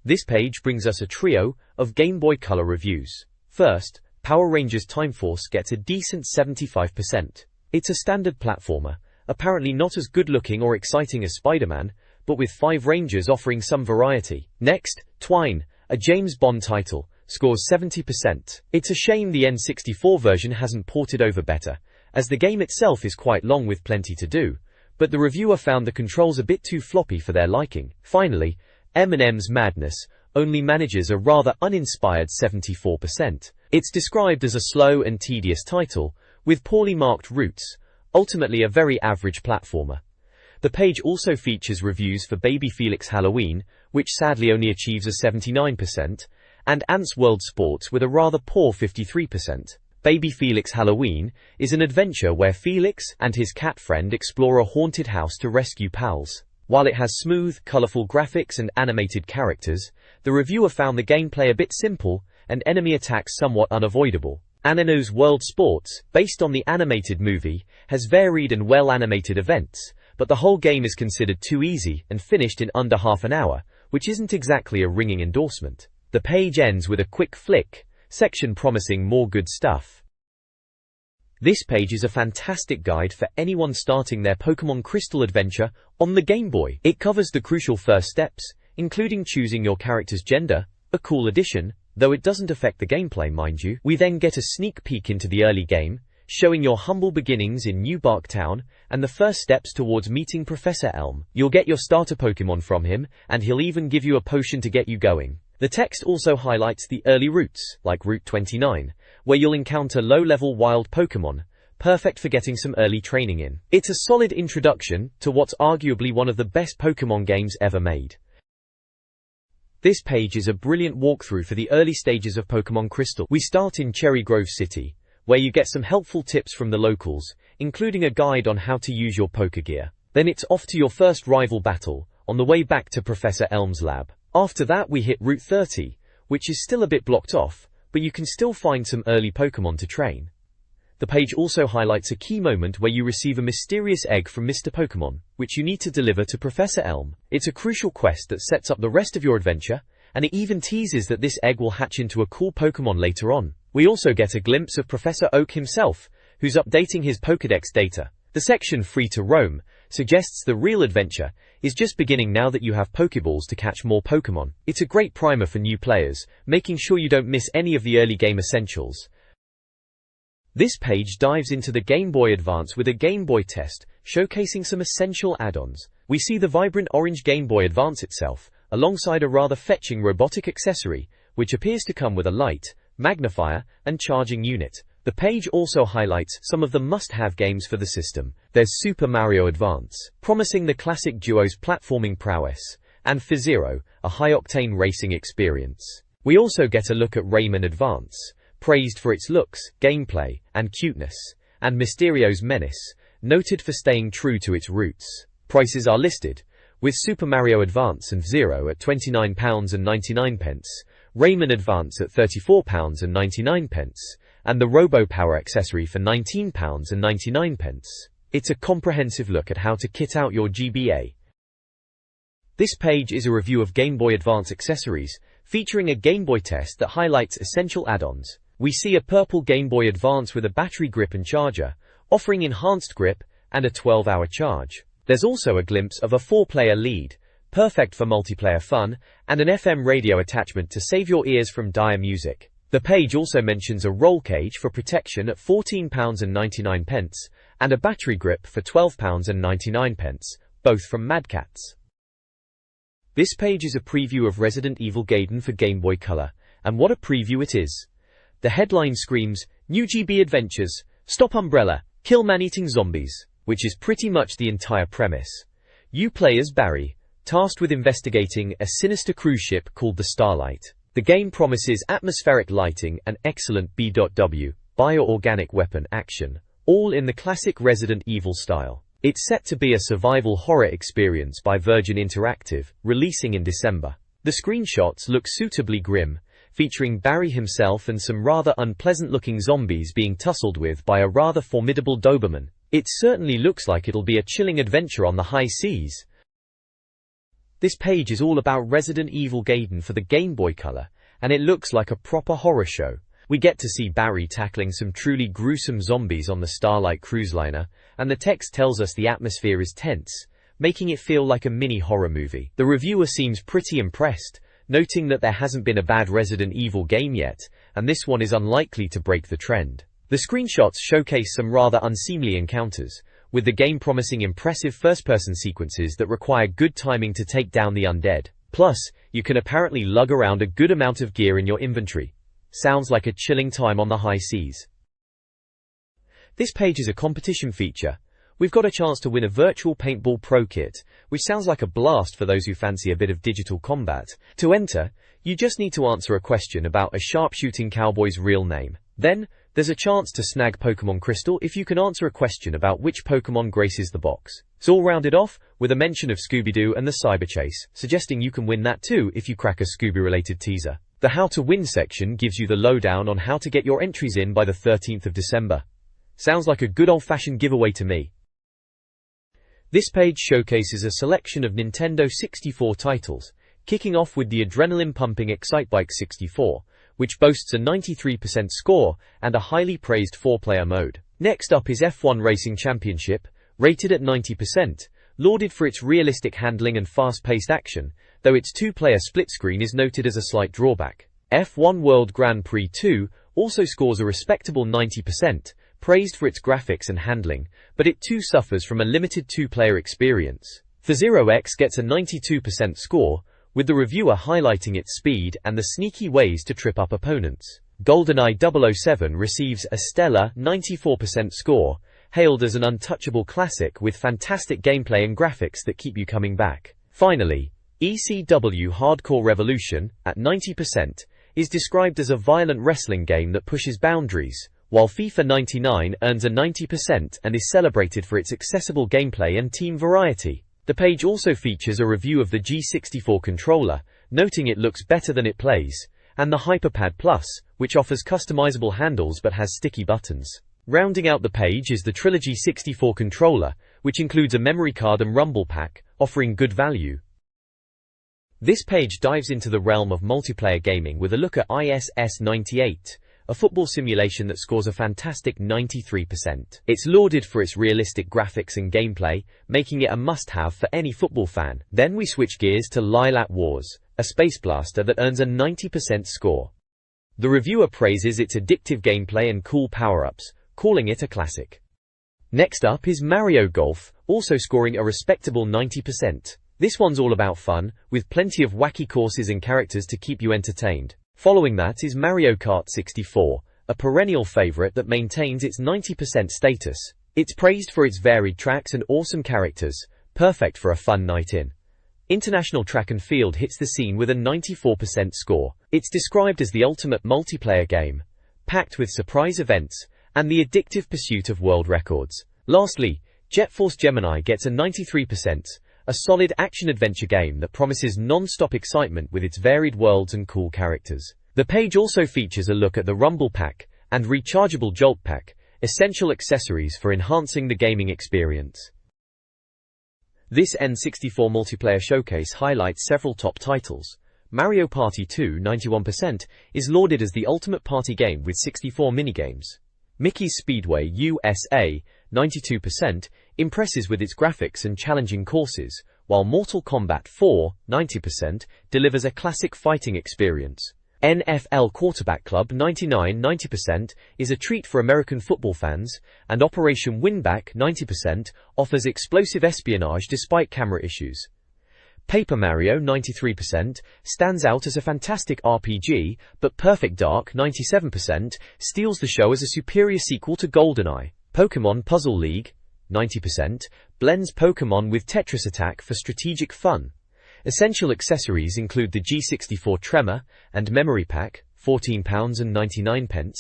This page brings us a trio of Game Boy Color reviews. First, Power Rangers Time Force gets a decent 75%. It's a standard platformer, apparently not as good-looking or exciting as Spider-Man, but with 5 Rangers offering some variety. Next, Twine, a James Bond title, scores 70%. It's a shame the N64 version hasn't ported over better, as the game itself is quite long with plenty to do, but the reviewer found the controls a bit too floppy for their liking. Finally, M&M's Madness only manages a rather uninspired 74%. It's described as a slow and tedious title, with poorly marked routes, ultimately a very average platformer. The page also features reviews for Baby Felix Halloween, which sadly only achieves a 79%, and Ants World Sports with a rather poor 53%. Baby Felix Halloween is an adventure where Felix and his cat friend explore a haunted house to rescue pals. While it has smooth, colorful graphics and animated characters, the reviewer found the gameplay a bit simple and enemy attacks somewhat unavoidable. Anano's World Sports, based on the animated movie, has varied and well-animated events, but the whole game is considered too easy and finished in under half an hour, which isn't exactly a ringing endorsement. The page ends with a quick flick section promising more good stuff. This page is a fantastic guide for anyone starting their Pokémon Crystal adventure on the Game Boy. It covers the crucial first steps, including choosing your character's gender, a cool addition, though it doesn't affect the gameplay, mind you. We then get a sneak peek into the early game, showing your humble beginnings in New Bark Town and the first steps towards meeting Professor Elm. You'll get your starter Pokemon from him, and he'll even give you a potion to get you going. The text also highlights the early routes, like Route 29, where you'll encounter low-level wild Pokemon, perfect for getting some early training in. It's a solid introduction to what's arguably one of the best Pokemon games ever made. This page is a brilliant walkthrough for the early stages of Pokemon Crystal. We start in Cherry Grove City, where you get some helpful tips from the locals, including a guide on how to use your Pokegear. Then it's off to your first rival battle, on the way back to Professor Elm's lab. After that we hit Route 30, which is still a bit blocked off, but you can still find some early Pokemon to train. The page also highlights a key moment where you receive a mysterious egg from Mr. Pokemon, which you need to deliver to Professor Elm. It's a crucial quest that sets up the rest of your adventure, and it even teases that this egg will hatch into a cool Pokemon later on. We also get a glimpse of Professor Oak himself, who's updating his Pokedex data. The section Free to Roam suggests the real adventure is just beginning now that you have Pokeballs to catch more Pokemon. It's a great primer for new players, making sure you don't miss any of the early game essentials. This page dives into the Game Boy Advance with a Game Boy test, showcasing some essential add-ons. We see the vibrant orange Game Boy Advance itself, alongside a rather fetching robotic accessory, which appears to come with a light, magnifier, and charging unit. The page also highlights some of the must-have games for the system. There's Super Mario Advance, promising the classic duo's platforming prowess, and F-Zero, a high-octane racing experience. We also get a look at Rayman Advance, praised for its looks, gameplay, and cuteness, and Mysterio's Menace, noted for staying true to its roots. Prices are listed, with Super Mario Advance and F-Zero at £29.99, Rayman Advance at £34.99, and the RoboPower accessory for £19.99. It's a comprehensive look at how to kit out your GBA. This page is a review of Game Boy Advance accessories, featuring a Game Boy test that highlights essential add-ons. We see a purple Game Boy Advance with a battery grip and charger, offering enhanced grip and a 12-hour charge. There's also a glimpse of a 4-player lead, perfect for multiplayer fun, and an FM radio attachment to save your ears from dire music. The page also mentions a roll cage for protection at £14.99 and a battery grip for £12.99, both from Mad Catz. This page is a preview of Resident Evil Gaiden for Game Boy Color, and what a preview it is. The headline screams, "New GB Adventures, Stop Umbrella, Kill Man-Eating Zombies," which is pretty much the entire premise. You play as Barry, tasked with investigating a sinister cruise ship called the Starlight. The game promises atmospheric lighting and excellent B.W. bioorganic weapon action, all in the classic Resident Evil style. It's set to be a survival horror experience by Virgin Interactive, releasing in December. The screenshots look suitably grim, featuring Barry himself and some rather unpleasant-looking zombies being tussled with by a rather formidable Doberman. It certainly looks like it'll be a chilling adventure on the high seas. This page is all about Resident Evil Gaiden for the Game Boy Color, and it looks like a proper horror show. We get to see Barry tackling some truly gruesome zombies on the Starlight cruise liner, and the text tells us the atmosphere is tense, making it feel like a mini horror movie. The reviewer seems pretty impressed, noting that there hasn't been a bad Resident Evil game yet, and this one is unlikely to break the trend. The screenshots showcase some rather unseemly encounters, with the game promising impressive first-person sequences that require good timing to take down the undead. Plus, you can apparently lug around a good amount of gear in your inventory. Sounds like a chilling time on the high seas. This page is a competition feature. We've got a chance to win a virtual paintball pro kit, which sounds like a blast for those who fancy a bit of digital combat. To enter, you just need to answer a question about a sharpshooting cowboy's real name. Then, there's a chance to snag Pokemon Crystal if you can answer a question about which Pokemon graces the box. It's all rounded off with a mention of Scooby-Doo and the Cyber Chase, suggesting you can win that too if you crack a Scooby-related teaser. The How to Win section gives you the lowdown on how to get your entries in by the 13th of December. Sounds like a good old-fashioned giveaway to me. This page showcases a selection of Nintendo 64 titles, kicking off with the adrenaline-pumping Excitebike 64, which boasts a 93% score and a highly praised 4-player mode. Next up is F1 Racing Championship, rated at 90%, lauded for its realistic handling and fast-paced action, though its two-player split screen is noted as a slight drawback. F1 World Grand Prix 2 also scores a respectable 90%, praised for its graphics and handling, but it too suffers from a limited two-player experience. F-Zero X gets a 92% score, with the reviewer highlighting its speed and the sneaky ways to trip up opponents. GoldenEye 007 receives a stellar 94% score, hailed as an untouchable classic with fantastic gameplay and graphics that keep you coming back. Finally, ECW Hardcore Revolution, at 90%, is described as a violent wrestling game that pushes boundaries, while FIFA 99 earns a 90% and is celebrated for its accessible gameplay and team variety. The page also features a review of the G64 controller, noting it looks better than it plays, and the HyperPad Plus, which offers customizable handles but has sticky buttons. Rounding out the page is the Trilogy 64 controller, which includes a memory card and rumble pack, offering good value. This page dives into the realm of multiplayer gaming with a look at ISS 98, a football simulation that scores a fantastic 93%. It's lauded for its realistic graphics and gameplay, making it a must-have for any football fan. Then we switch gears to Lilat Wars, a space blaster that earns a 90% score. The reviewer praises its addictive gameplay and cool power-ups, calling it a classic. Next up is Mario Golf, also scoring a respectable 90%. This one's all about fun, with plenty of wacky courses and characters to keep you entertained. Following that is Mario Kart 64, a perennial favorite that maintains its 90% status. It's praised for its varied tracks and awesome characters, perfect for a fun night in. International Track and Field hits the scene with a 94% score. It's described as the ultimate multiplayer game, packed with surprise events, and the addictive pursuit of world records. Lastly, Jet Force Gemini gets a 93%, a solid action-adventure game that promises non-stop excitement with its varied worlds and cool characters. The page also features a look at the Rumble Pack and Rechargeable Jolt Pack, essential accessories for enhancing the gaming experience. This N64 multiplayer showcase highlights several top titles. Mario Party 2, 91%, is lauded as the ultimate party game with 64 minigames. Mickey's Speedway USA, 92%, impresses with its graphics and challenging courses, while Mortal Kombat 4, 90%, delivers a classic fighting experience. NFL Quarterback Club 90%, is a treat for American football fans, and Operation Winback 90% offers explosive espionage despite camera issues. Paper Mario 93% stands out as a fantastic RPG, but Perfect Dark 97% steals the show as a superior sequel to GoldenEye. Pokemon Puzzle League 90% blends Pokemon with Tetris Attack for strategic fun. Essential accessories include the G64 Tremor and Memory Pack, £14.99,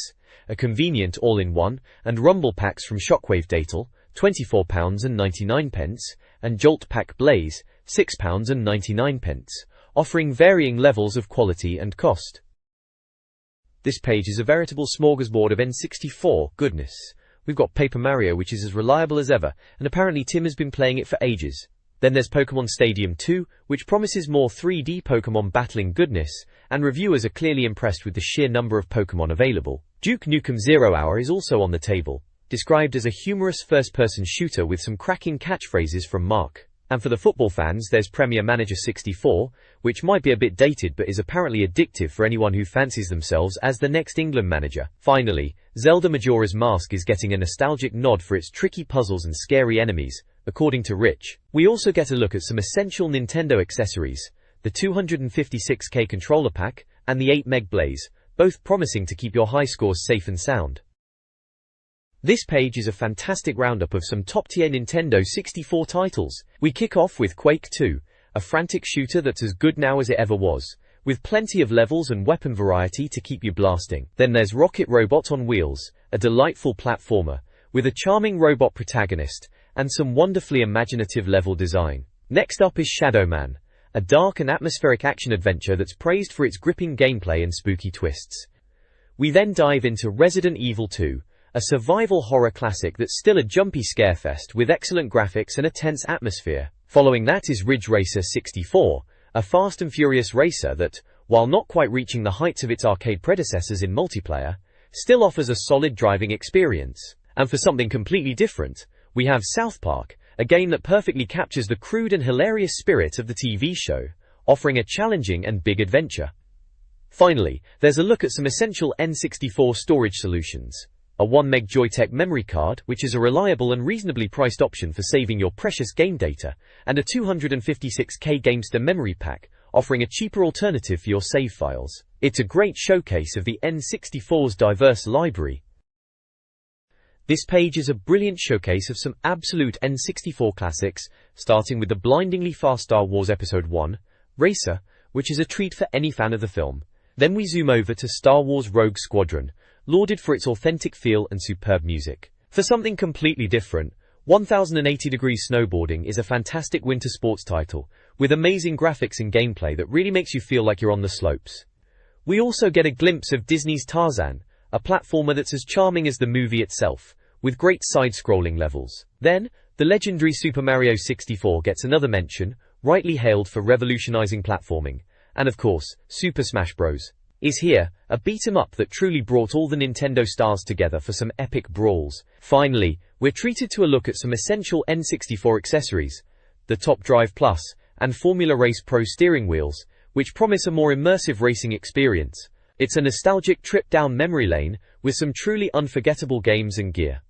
a convenient all-in-one, and Rumble Packs from Shockwave Datal, £24.99, and Jolt Pack Blaze, £6.99, offering varying levels of quality and cost. This page is a veritable smorgasbord of N64 goodness. We've got Paper Mario, which is as reliable as ever, and apparently Tim has been playing it for ages. Then there's Pokemon Stadium 2, which promises more 3D Pokemon battling goodness, and reviewers are clearly impressed with the sheer number of Pokemon available. Duke Nukem 0 Hour is also on the table, described as a humorous first-person shooter with some cracking catchphrases from Mark. And for the football fans, there's Premier Manager 64, which might be a bit dated but is apparently addictive for anyone who fancies themselves as the next England manager. Finally, Zelda Majora's Mask is getting a nostalgic nod for its tricky puzzles and scary enemies, according to Rich. We also get a look at some essential Nintendo accessories, the 256K controller pack and the 8 meg Blaze, both promising to keep your high scores safe and sound. This page is a fantastic roundup of some top-tier Nintendo 64 titles. We kick off with Quake 2, a frantic shooter that's as good now as it ever was, with plenty of levels and weapon variety to keep you blasting. Then there's Rocket Robot on Wheels, a delightful platformer, with a charming robot protagonist, and some wonderfully imaginative level design. Next up is Shadow Man, a dark and atmospheric action-adventure that's praised for its gripping gameplay and spooky twists. We then dive into Resident Evil 2, a survival horror classic that's still a jumpy scarefest with excellent graphics and a tense atmosphere. Following that is Ridge Racer 64, a fast and furious racer that, while not quite reaching the heights of its arcade predecessors in multiplayer, still offers a solid driving experience. And for something completely different, we have South Park, a game that perfectly captures the crude and hilarious spirit of the TV show, offering a challenging and big adventure. Finally, there's a look at some essential N64 storage solutions. A 1MB Joytech memory card, which is a reliable and reasonably priced option for saving your precious game data, and a 256K Gamester memory pack, offering a cheaper alternative for your save files. It's a great showcase of the N64's diverse library. This page is a brilliant showcase of some absolute N64 classics, starting with the blindingly fast Star Wars Episode 1, Racer, which is a treat for any fan of the film. Then we zoom over to Star Wars Rogue Squadron, lauded for its authentic feel and superb music. For something completely different, 1080 Degrees Snowboarding is a fantastic winter sports title, with amazing graphics and gameplay that really makes you feel like you're on the slopes. We also get a glimpse of Disney's Tarzan, a platformer that's as charming as the movie itself, with great side-scrolling levels. Then, the legendary Super Mario 64 gets another mention, rightly hailed for revolutionizing platforming. And of course, Super Smash Bros. Is here, a beat-em-up that truly brought all the Nintendo stars together for some epic brawls. Finally, we're treated to a look at some essential N64 accessories, the Top Drive Plus, and Formula Race Pro steering wheels, which promise a more immersive racing experience. It's a nostalgic trip down memory lane, with some truly unforgettable games and gear.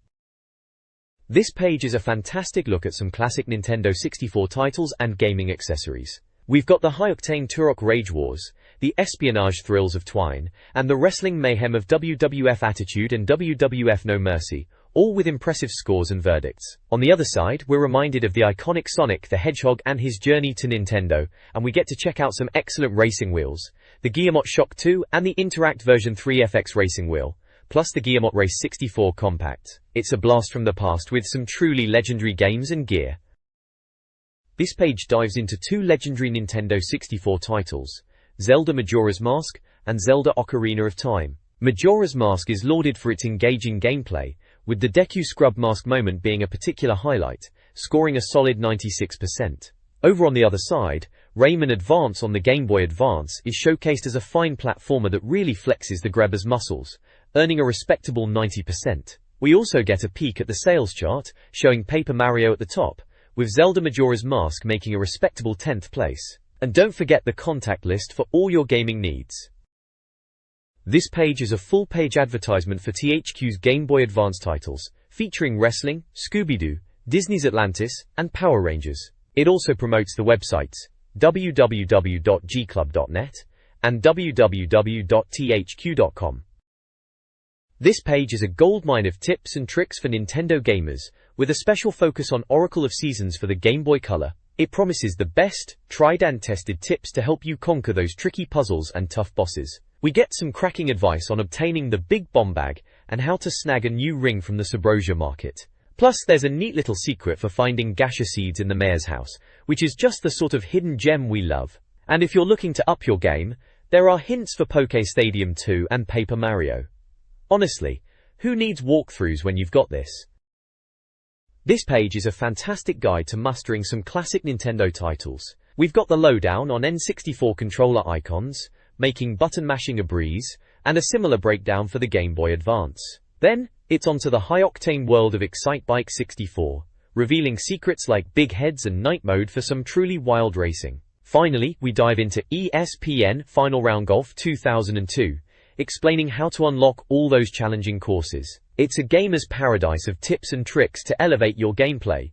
This page is a fantastic look at some classic Nintendo 64 titles and gaming accessories. We've got the high-octane Turok Rage Wars, the espionage thrills of Twine, and the wrestling mayhem of WWF Attitude and WWF No Mercy, all with impressive scores and verdicts. On the other side, we're reminded of the iconic Sonic the Hedgehog and his journey to Nintendo, and we get to check out some excellent racing wheels, the Guillemot Shock 2 and the Interact version 3 FX racing wheel, plus the Guillemot Race 64 Compact. It's a blast from the past with some truly legendary games and gear. This page dives into two legendary Nintendo 64 titles, Zelda Majora's Mask and Zelda Ocarina of Time. Majora's Mask is lauded for its engaging gameplay, with the Deku Scrub Mask moment being a particular highlight, scoring a solid 96%. Over on the other side, Rayman Advance on the Game Boy Advance is showcased as a fine platformer that really flexes the grabber's muscles, earning a respectable 90%. We also get a peek at the sales chart, showing Paper Mario at the top, with Zelda Majora's Mask making a respectable 10th place. And don't forget the contact list for all your gaming needs. This page is a full-page advertisement for THQ's Game Boy Advance titles, featuring wrestling, Scooby-Doo, Disney's Atlantis, and Power Rangers. It also promotes the websites www.gclub.net and www.thq.com. This page is a goldmine of tips and tricks for Nintendo gamers, with a special focus on Oracle of Seasons for the Game Boy Color. It promises the best, tried and tested tips to help you conquer those tricky puzzles and tough bosses. We get some cracking advice on obtaining the Big Bomb Bag and how to snag a new ring from the Subrosia market. Plus, there's a neat little secret for finding gacha seeds in the mayor's house, which is just the sort of hidden gem we love. And if you're looking to up your game, there are hints for Poke Stadium 2 and Paper Mario. Honestly, who needs walkthroughs when you've got this? This page is a fantastic guide to mastering some classic Nintendo titles. We've got the lowdown on N64 controller icons, making button mashing a breeze, and a similar breakdown for the Game Boy Advance. Then, it's onto the high-octane world of Excitebike 64, revealing secrets like big heads and night mode for some truly wild racing. Finally, we dive into ESPN Final Round Golf 2002, explaining how to unlock all those challenging courses. It's a gamer's paradise of tips and tricks to elevate your gameplay.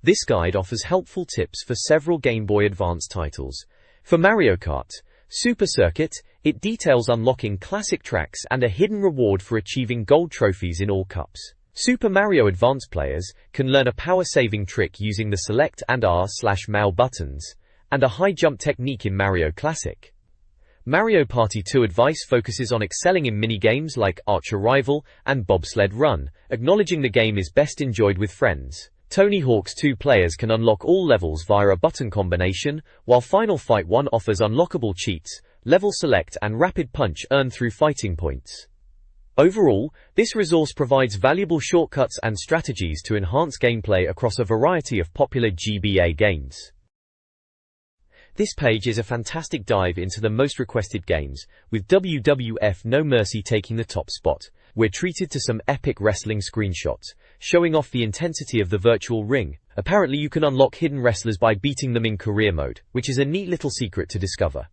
This guide offers helpful tips for several Game Boy Advance titles. For Mario Kart Super Circuit, it details unlocking classic tracks and a hidden reward for achieving gold trophies in all cups. Super Mario Advance players can learn a power-saving trick using the select and R/MAU buttons, and a high jump technique in Mario Classic. Mario Party 2 advice focuses on excelling in mini-games like Archer Rival and Bobsled Run, acknowledging the game is best enjoyed with friends. Tony Hawk's 2 players can unlock all levels via a button combination, while Final Fight 1 offers unlockable cheats, level select and rapid punch earned through fighting points. Overall, this resource provides valuable shortcuts and strategies to enhance gameplay across a variety of popular GBA games. This page is a fantastic dive into the most requested games, with WWF No Mercy taking the top spot. We're treated to some epic wrestling screenshots, showing off the intensity of the virtual ring. Apparently you can unlock hidden wrestlers by beating them in career mode, which is a neat little secret to discover.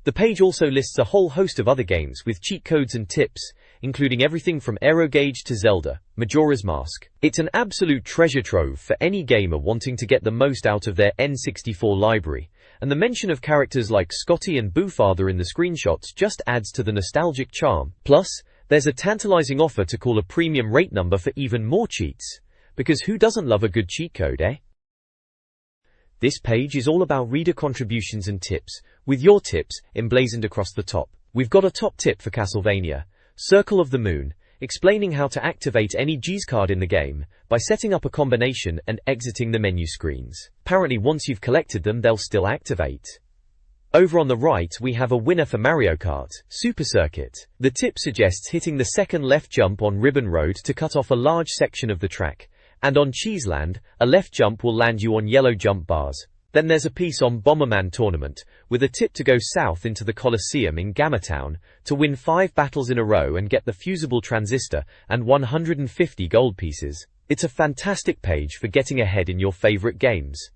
The page also lists a whole host of other games with cheat codes and tips, including everything from Aero Gauge to Zelda, Majora's Mask. It's an absolute treasure trove for any gamer wanting to get the most out of their N64 library, and the mention of characters like Scotty and Boofather in the screenshots just adds to the nostalgic charm. Plus, there's a tantalizing offer to call a premium rate number for even more cheats. Because who doesn't love a good cheat code, eh? This page is all about reader contributions and tips, with your tips emblazoned across the top. We've got a top tip for Castlevania, Circle of the Moon, explaining how to activate any G's card in the game by setting up a combination and exiting the menu screens. Apparently once you've collected them, they'll still activate. Over on the right, we have a winner for Mario Kart, Super Circuit. The tip suggests hitting the second left jump on Ribbon Road to cut off a large section of the track, and on Cheeseland, a left jump will land you on yellow jump bars. Then there's a piece on Bomberman Tournament, with a tip to go south into the Coliseum in Gamatown to win 5 battles in a row and get the fusible transistor and 150 gold pieces. It's a fantastic page for getting ahead in your favorite games.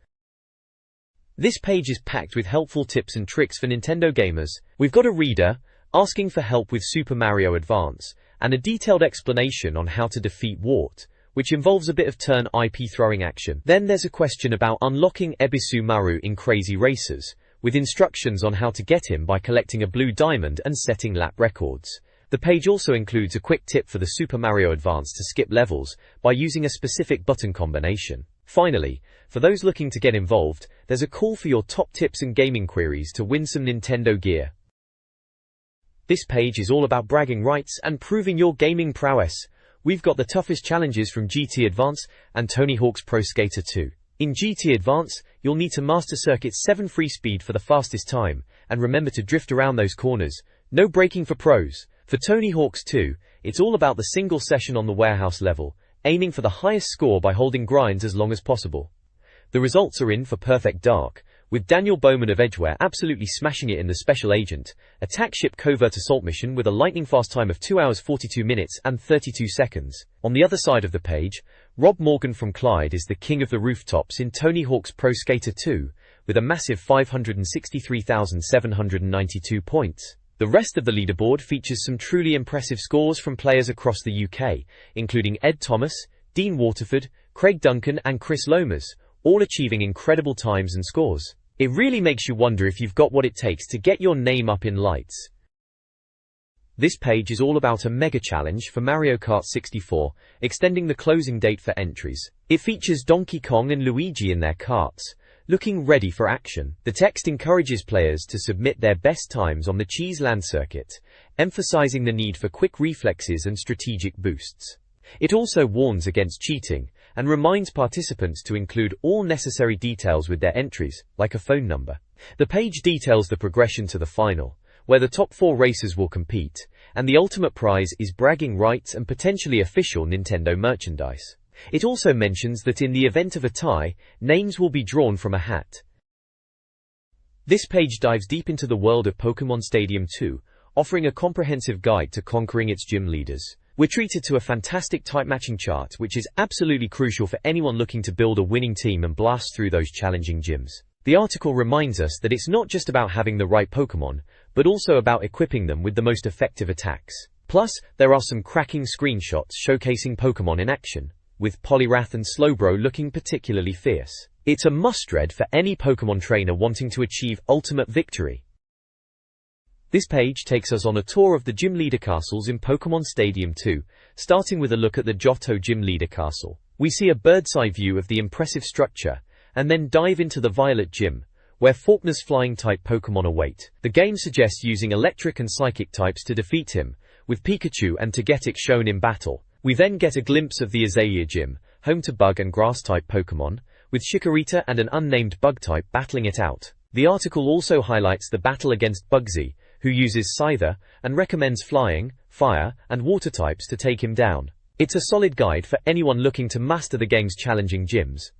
This page is packed with helpful tips and tricks for Nintendo gamers. We've got a reader asking for help with Super Mario Advance, and a detailed explanation on how to defeat Wart, which involves a bit of turn IP throwing action. Then there's a question about unlocking Ebisu Maru in Crazy Racers, with instructions on how to get him by collecting a blue diamond and setting lap records. The page also includes a quick tip for the Super Mario Advance to skip levels by using a specific button combination. Finally, for those looking to get involved, there's a call for your top tips and gaming queries to win some Nintendo gear. This page is all about bragging rights and proving your gaming prowess. We've got the toughest challenges from GT Advance and Tony Hawk's Pro Skater 2. In GT Advance, you'll need to master Circuit 7 free speed for the fastest time, and remember to drift around those corners. No braking for pros. For Tony Hawk's 2, it's all about the single session on the warehouse level, aiming for the highest score by holding grinds as long as possible. The results are in for Perfect Dark, with Daniel Bowman of Edgeware absolutely smashing it in the Special Agent, Attack Ship Covert Assault mission with a lightning-fast time of 2 hours 42 minutes and 32 seconds. On the other side of the page, Rob Morgan from Clyde is the king of the rooftops in Tony Hawk's Pro Skater 2, with a massive 563,792 points. The rest of the leaderboard features some truly impressive scores from players across the UK, including Ed Thomas, Dean Waterford, Craig Duncan and Chris Lomas, all achieving incredible times and scores. It really makes you wonder if you've got what it takes to get your name up in lights. This page is all about a mega challenge for Mario Kart 64, extending the closing date for entries. It features Donkey Kong and Luigi in their karts, looking ready for action. The text encourages players to submit their best times on the Cheeseland circuit, emphasizing the need for quick reflexes and strategic boosts. It also warns against cheating, and reminds participants to include all necessary details with their entries, like a phone number. The page details the progression to the final, where the top 4 racers will compete, and the ultimate prize is bragging rights and potentially official Nintendo merchandise. It also mentions that in the event of a tie, names will be drawn from a hat. This page dives deep into the world of Pokémon Stadium 2, offering a comprehensive guide to conquering its gym leaders. We're treated to a fantastic type matching chart, which is absolutely crucial for anyone looking to build a winning team and blast through those challenging gyms. The article reminds us that it's not just about having the right Pokémon, but also about equipping them with the most effective attacks. Plus, there are some cracking screenshots showcasing Pokémon in action, with Poliwrath and Slowbro looking particularly fierce. It's a must-read for any Pokémon trainer wanting to achieve ultimate victory. This page takes us on a tour of the gym leader castles in Pokémon Stadium 2, starting with a look at the Johto Gym Leader Castle. We see a bird's-eye view of the impressive structure, and then dive into the Violet Gym, where Faulkner's flying-type Pokémon await. The game suggests using electric and psychic types to defeat him, with Pikachu and Togetic shown in battle. We then get a glimpse of the Azalea Gym, home to bug and grass-type Pokémon, with Chikorita and an unnamed bug-type battling it out. The article also highlights the battle against Bugsy, who uses Scyther, and recommends flying, fire, and water types to take him down. It's a solid guide for anyone looking to master the game's challenging gyms.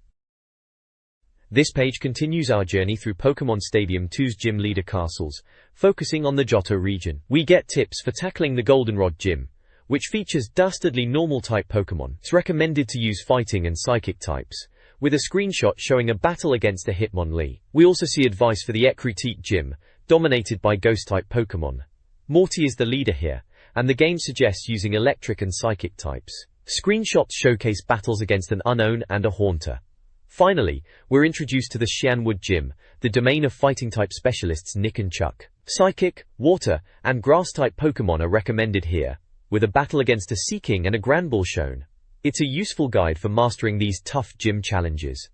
This page continues our journey through Pokémon Stadium 2's gym leader castles, focusing on the Johto region. We get tips for tackling the Goldenrod Gym, which features dastardly normal-type Pokémon. It's recommended to use fighting and psychic types, with a screenshot showing a battle against a Hitmonlee. We also see advice for the Ecruteak Gym, dominated by Ghost-type Pokémon. Morty is the leader here, and the game suggests using electric and psychic types. Screenshots showcase battles against an Unown and a Haunter. Finally, we're introduced to the Xianwood Gym, the domain of fighting-type specialists Nick and Chuck. Psychic, water, and grass-type Pokémon are recommended here, with a battle against a Seaking and a Granbull shown. It's a useful guide for mastering these tough gym challenges.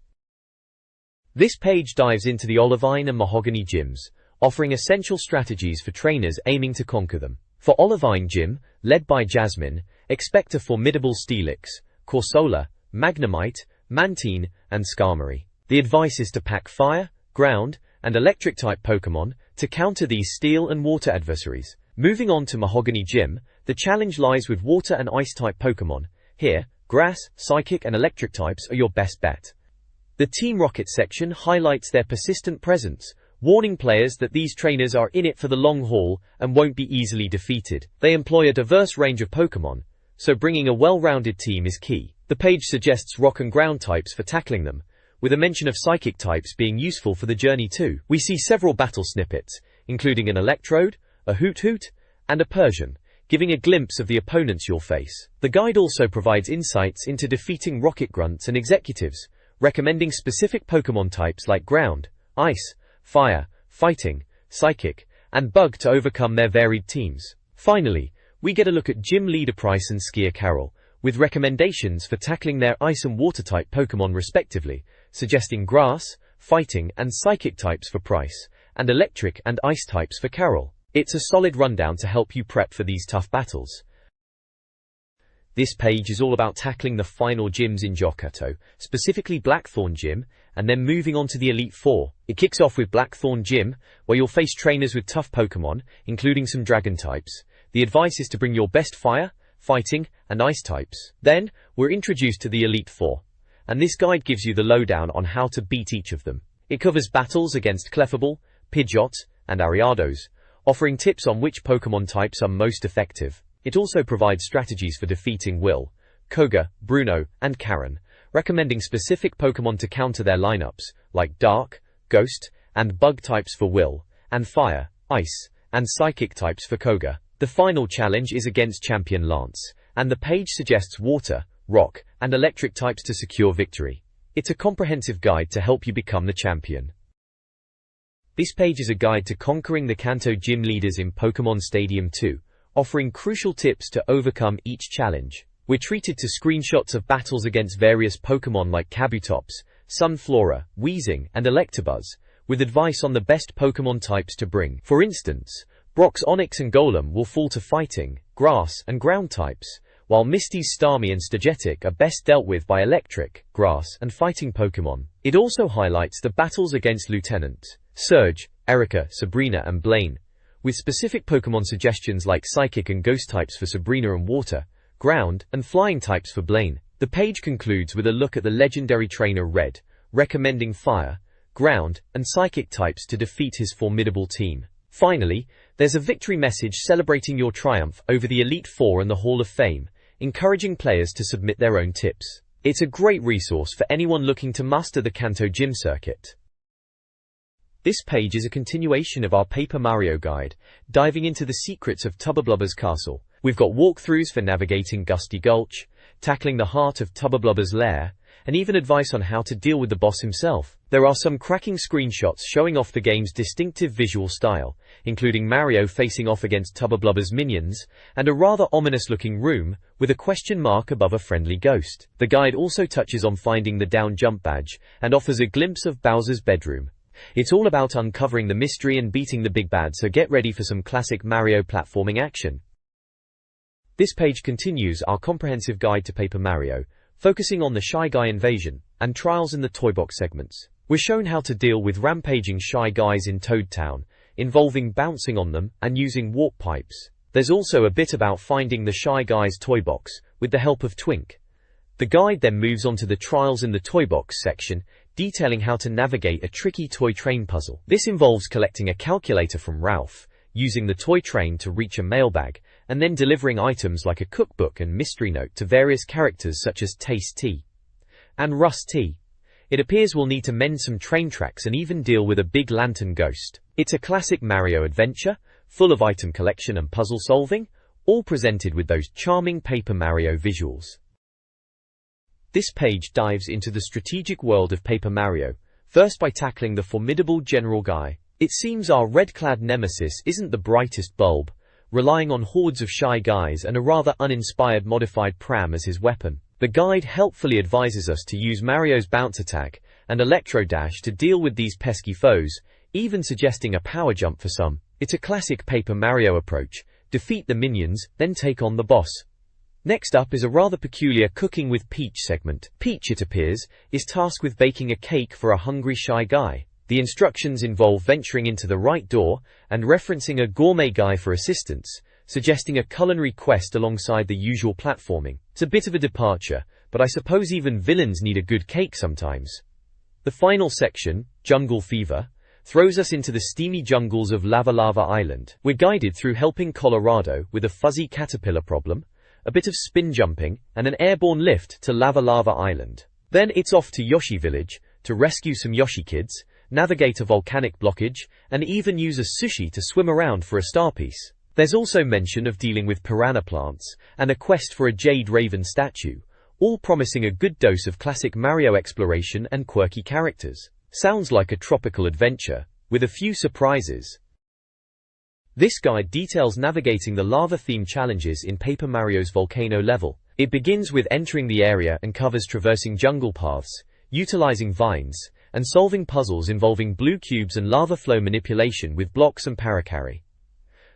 This page dives into the Olivine and Mahogany gyms, offering essential strategies for trainers aiming to conquer them. For Olivine Gym, led by Jasmine, expect a formidable Steelix, Corsola, Magnemite, Mantine, and Skarmory. The advice is to pack fire, ground, and electric-type Pokémon to counter these steel and water adversaries. Moving on to Mahogany Gym, the challenge lies with water and ice-type Pokémon. Here, grass, psychic, and electric types are your best bet. The Team Rocket section highlights their persistent presence, warning players that these trainers are in it for the long haul and won't be easily defeated. They employ a diverse range of Pokémon, so bringing a well-rounded team is key. The page suggests rock and ground types for tackling them, with a mention of psychic types being useful for the journey too. We see several battle snippets, including an Electrode, a Hoot Hoot, and a Persian, giving a glimpse of the opponents you'll face. The guide also provides insights into defeating Rocket Grunts and Executives, recommending specific Pokémon types like Ground, Ice, Fire, Fighting, Psychic, and Bug to overcome their varied teams. Finally, we get a look at Gym Leader Price and Skier Carol, with recommendations for tackling their Ice and Water-type Pokémon respectively, suggesting Grass, Fighting, and Psychic types for Price, and Electric and Ice types for Carol. It's a solid rundown to help you prep for these tough battles. This page is all about tackling the final gyms in Johto, specifically Blackthorn Gym, and then moving on to the Elite Four. It kicks off with Blackthorn Gym, where you'll face trainers with tough Pokémon, including some Dragon types. The advice is to bring your best Fire, Fighting, and Ice types. Then, we're introduced to the Elite Four, and this guide gives you the lowdown on how to beat each of them. It covers battles against Clefable, Pidgeot, and Ariados, offering tips on which Pokémon types are most effective. It also provides strategies for defeating Will, Koga, Bruno, and Karen, recommending specific Pokémon to counter their lineups, like Dark, Ghost, and Bug types for Will, and Fire, Ice, and Psychic types for Koga. The final challenge is against Champion Lance, and the page suggests Water, Rock, and Electric types to secure victory. It's a comprehensive guide to help you become the champion. This page is a guide to conquering the Kanto gym leaders in Pokémon Stadium 2, offering crucial tips to overcome each challenge. We're treated to screenshots of battles against various Pokémon like Kabutops, Sunflora, Weezing, and Electabuzz, with advice on the best Pokémon types to bring. For instance, Brock's Onix and Golem will fall to Fighting, Grass, and Ground types, while Misty's Starmie and Stagetic are best dealt with by Electric, Grass, and Fighting Pokémon. It also highlights the battles against Lieutenant Surge, Erika, Sabrina, and Blaine, with specific Pokémon suggestions like Psychic and Ghost types for Sabrina and Water, Ground, and Flying types for Blaine. The page concludes with a look at the legendary trainer Red, recommending Fire, Ground, and Psychic types to defeat his formidable team. Finally, there's a victory message celebrating your triumph over the Elite Four and the Hall of Fame, encouraging players to submit their own tips. It's a great resource for anyone looking to master the Kanto gym circuit. This page is a continuation of our Paper Mario guide, diving into the secrets of Tubba castle. We've got walkthroughs for navigating Gusty Gulch, tackling the heart of Tubba lair, and even advice on how to deal with the boss himself. There are some cracking screenshots showing off the game's distinctive visual style, including Mario facing off against Tubba minions, and a rather ominous-looking room, with a question mark above a friendly ghost. The guide also touches on finding the down jump badge, and offers a glimpse of Bowser's bedroom. It's all about uncovering the mystery and beating the big bad, so get ready for some classic Mario platforming action. This page continues our comprehensive guide to Paper Mario, focusing on the Shy Guy invasion and trials in the Toy Box segments. We're shown how to deal with rampaging Shy Guys in Toad Town, involving bouncing on them and using warp pipes. There's also a bit about finding the Shy Guy's Toy Box, with the help of Twink. The guide then moves on to the trials in the Toy Box section, detailing how to navigate a tricky toy train puzzle. This involves collecting a calculator from Ralph, using the toy train to reach a mailbag, and then delivering items like a cookbook and mystery note to various characters such as Taste T and Rust T. It appears we'll need to mend some train tracks and even deal with a big lantern ghost. It's a classic Mario adventure, full of item collection and puzzle solving, all presented with those charming Paper Mario visuals. This page dives into the strategic world of Paper Mario, first by tackling the formidable General Guy. It seems our red-clad nemesis isn't the brightest bulb, relying on hordes of shy guys and a rather uninspired modified pram as his weapon. The guide helpfully advises us to use Mario's bounce attack and electro dash to deal with these pesky foes, even suggesting a power jump for some. It's a classic Paper Mario approach: defeat the minions, then take on the boss. Next up is a rather peculiar Cooking with Peach segment. Peach, it appears, is tasked with baking a cake for a hungry shy guy. The instructions involve venturing into the right door and referencing a gourmet guy for assistance, suggesting a culinary quest alongside the usual platforming. It's a bit of a departure, but I suppose even villains need a good cake sometimes. The final section, Jungle Fever, throws us into the steamy jungles of Lava Lava Island. We're guided through helping Colorado with a fuzzy caterpillar problem, a bit of spin jumping, and an airborne lift to Lava Lava Island. Then it's off to Yoshi Village to rescue some Yoshi kids, navigate a volcanic blockage, and even use a sushi to swim around for a star piece. There's also mention of dealing with piranha plants, and a quest for a Jade Raven statue, all promising a good dose of classic Mario exploration and quirky characters. Sounds like a tropical adventure, with a few surprises. This guide details navigating the lava-themed challenges in Paper Mario's volcano level. It begins with entering the area and covers traversing jungle paths, utilizing vines, and solving puzzles involving blue cubes and lava flow manipulation with blocks and paracarry.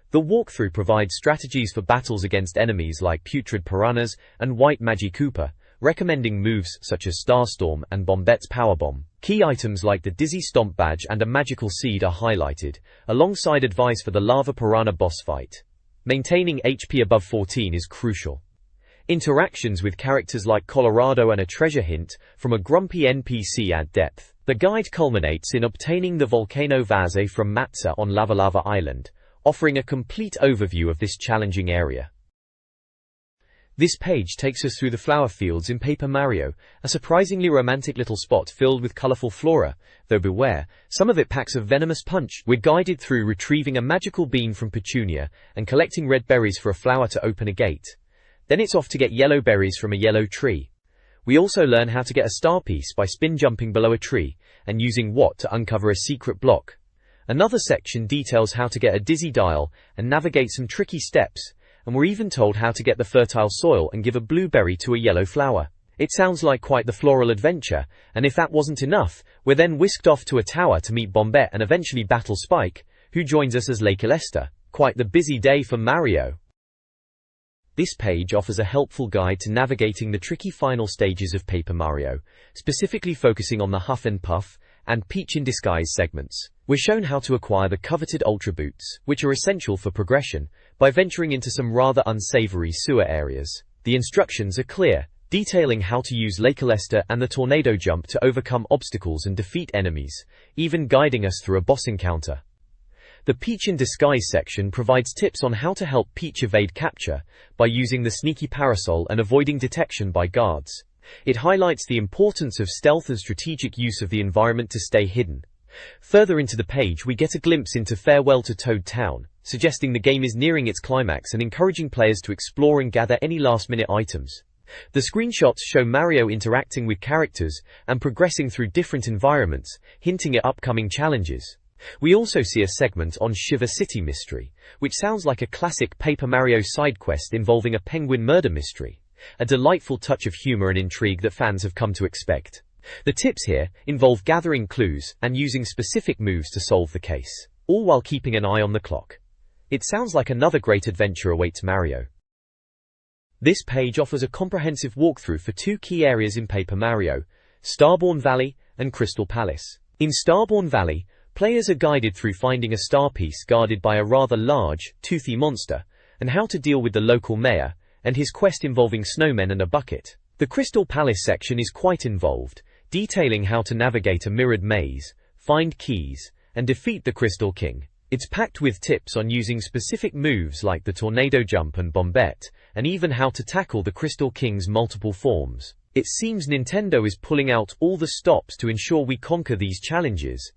The walkthrough provides strategies for battles against enemies like putrid piranhas and white Magi-Koopa, recommending moves such as Starstorm and Bombette's Powerbomb. Key items like the Dizzy Stomp badge and a magical seed are highlighted, alongside advice for the Lava Piranha boss fight. Maintaining HP above 14 is crucial. Interactions with characters like Colorado and a treasure hint from a grumpy NPC add depth. The guide culminates in obtaining the Volcano Vase from Matza on Lava Lava Island, offering a complete overview of this challenging area. This page takes us through the flower fields in Paper Mario, a surprisingly romantic little spot filled with colorful flora, though beware, some of it packs a venomous punch. We're guided through retrieving a magical bean from Petunia and collecting red berries for a flower to open a gate. Then it's off to get yellow berries from a yellow tree. We also learn how to get a star piece by spin jumping below a tree and using Watt to uncover a secret block. Another section details how to get a dizzy dial and navigate some tricky steps, and we're even told how to get the fertile soil and give a blueberry to a yellow flower. It sounds like quite the floral adventure, and if that wasn't enough, we're then whisked off to a tower to meet Bombette and eventually battle Spike, who joins us as Lake Alesta. Quite the busy day for Mario. This page offers a helpful guide to navigating the tricky final stages of Paper Mario, specifically focusing on the Huff and Puff and Peach in Disguise segments. We're shown how to acquire the coveted Ultra Boots, which are essential for progression, by venturing into some rather unsavory sewer areas. The instructions are clear, detailing how to use Lake Alesta and the Tornado Jump to overcome obstacles and defeat enemies, even guiding us through a boss encounter. The Peach in Disguise section provides tips on how to help Peach evade capture by using the sneaky parasol and avoiding detection by guards. It highlights the importance of stealth and strategic use of the environment to stay hidden. Further into the page we get a glimpse into Farewell to Toad Town, suggesting the game is nearing its climax and encouraging players to explore and gather any last-minute items. The screenshots show Mario interacting with characters and progressing through different environments, hinting at upcoming challenges. We also see a segment on Shiver City Mystery, which sounds like a classic Paper Mario side quest involving a penguin murder mystery. A delightful touch of humor and intrigue that fans have come to expect. The tips here involve gathering clues and using specific moves to solve the case, all while keeping an eye on the clock. It sounds like another great adventure awaits Mario. This page offers a comprehensive walkthrough for two key areas in Paper Mario, Starborn Valley and Crystal Palace. In Starborn Valley, players are guided through finding a star piece guarded by a rather large, toothy monster, and how to deal with the local mayor, and his quest involving snowmen and a bucket. The Crystal Palace section is quite involved, detailing how to navigate a mirrored maze, find keys, and defeat the Crystal King. It's packed with tips on using specific moves like the tornado jump and bombette, and even how to tackle the Crystal King's multiple forms. It seems Nintendo is pulling out all the stops to ensure we conquer these challenges.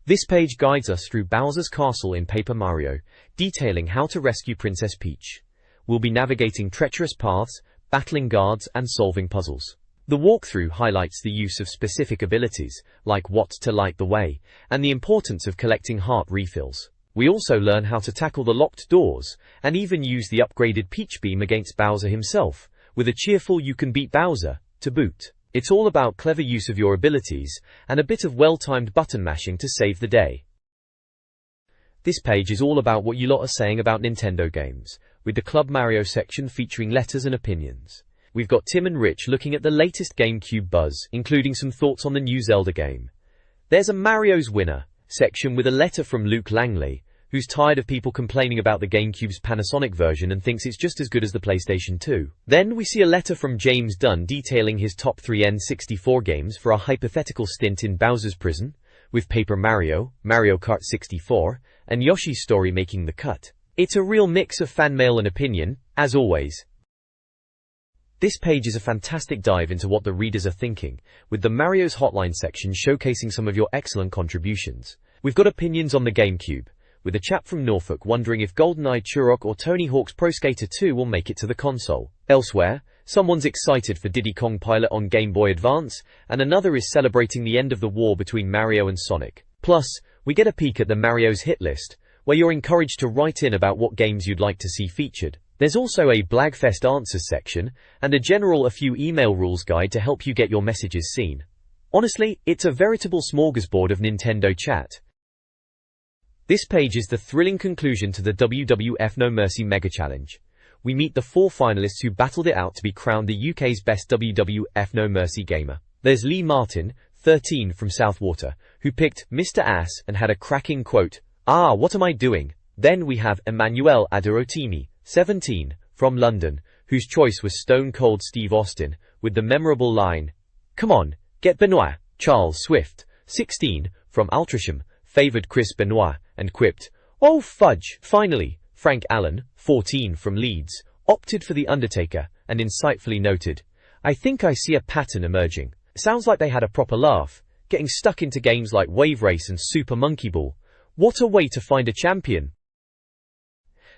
This page guides us through Bowser's castle in Paper Mario, detailing how to rescue Princess Peach. We'll be navigating treacherous paths, battling guards, and solving puzzles. The walkthrough highlights the use of specific abilities, like what to light the way, and the importance of collecting heart refills. We also learn how to tackle the locked doors, and even use the upgraded Peach Beam against Bowser himself, with a cheerful "you can beat Bowser" to boot. It's all about clever use of your abilities, and a bit of well-timed button mashing to save the day. This page is all about what you lot are saying about Nintendo games, with the Club Mario section featuring letters and opinions. We've got Tim and Rich looking at the latest GameCube buzz, including some thoughts on the new Zelda game. There's a Mario's Winner section with a letter from Luke Langley, who's tired of people complaining about the GameCube's Panasonic version and thinks it's just as good as the PlayStation 2. Then we see a letter from James Dunn detailing his top 3 N64 games for a hypothetical stint in Bowser's prison, with Paper Mario, Mario Kart 64, and Yoshi's Story making the cut. It's a real mix of fan mail and opinion, as always. This page is a fantastic dive into what the readers are thinking, with the Mario's Hotline section showcasing some of your excellent contributions. We've got opinions on the GameCube, with a chap from Norfolk wondering if GoldenEye Turok or Tony Hawk's Pro Skater 2 will make it to the console. Elsewhere, someone's excited for Diddy Kong Pilot on Game Boy Advance, and another is celebrating the end of the war between Mario and Sonic. Plus, we get a peek at the Mario's hit list, where you're encouraged to write in about what games you'd like to see featured. There's also a Blagfest Answers section, and a general A Few Email Rules guide to help you get your messages seen. Honestly, it's a veritable smorgasbord of Nintendo chat. This page is the thrilling conclusion to the WWF No Mercy Mega Challenge. We meet the 4 finalists who battled it out to be crowned the UK's best WWF No Mercy gamer. There's Lee Martin, 13 from Southwater, who picked Mr. Ass and had a cracking quote, "Ah, what am I doing?" Then we have Emmanuel Aderotimi, 17, from London, whose choice was Stone Cold Steve Austin, with the memorable line, "Come on, get Benoit." Charles Swift, 16, from Altrincham, favoured Chris Benoit, and quipped, "Oh fudge." Finally, Frank Allen, 14, from Leeds, opted for The Undertaker, and insightfully noted, "I think I see a pattern emerging. Sounds like they had a proper laugh, getting stuck into games like Wave Race and Super Monkey Ball. What a way to find a champion."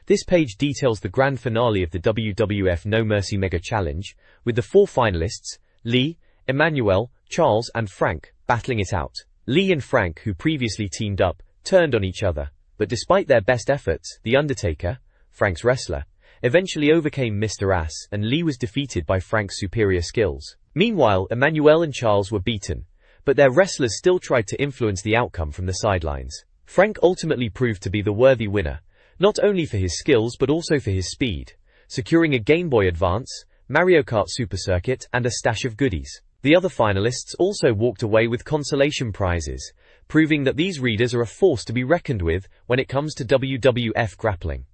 This page details the grand finale of the WWF No Mercy Mega Challenge, with the 4 finalists, Lee, Emmanuel, Charles, and Frank, battling it out. Lee and Frank, who previously teamed up, turned on each other, but despite their best efforts, The Undertaker, Frank's wrestler, eventually overcame Mr. Ass, and Lee was defeated by Frank's superior skills. Meanwhile, Emmanuel and Charles were beaten, but their wrestlers still tried to influence the outcome from the sidelines. Frank ultimately proved to be the worthy winner, not only for his skills but also for his speed, securing a Game Boy Advance, Mario Kart Super Circuit, and a stash of goodies. The other finalists also walked away with consolation prizes, proving that these readers are a force to be reckoned with when it comes to WWF grappling.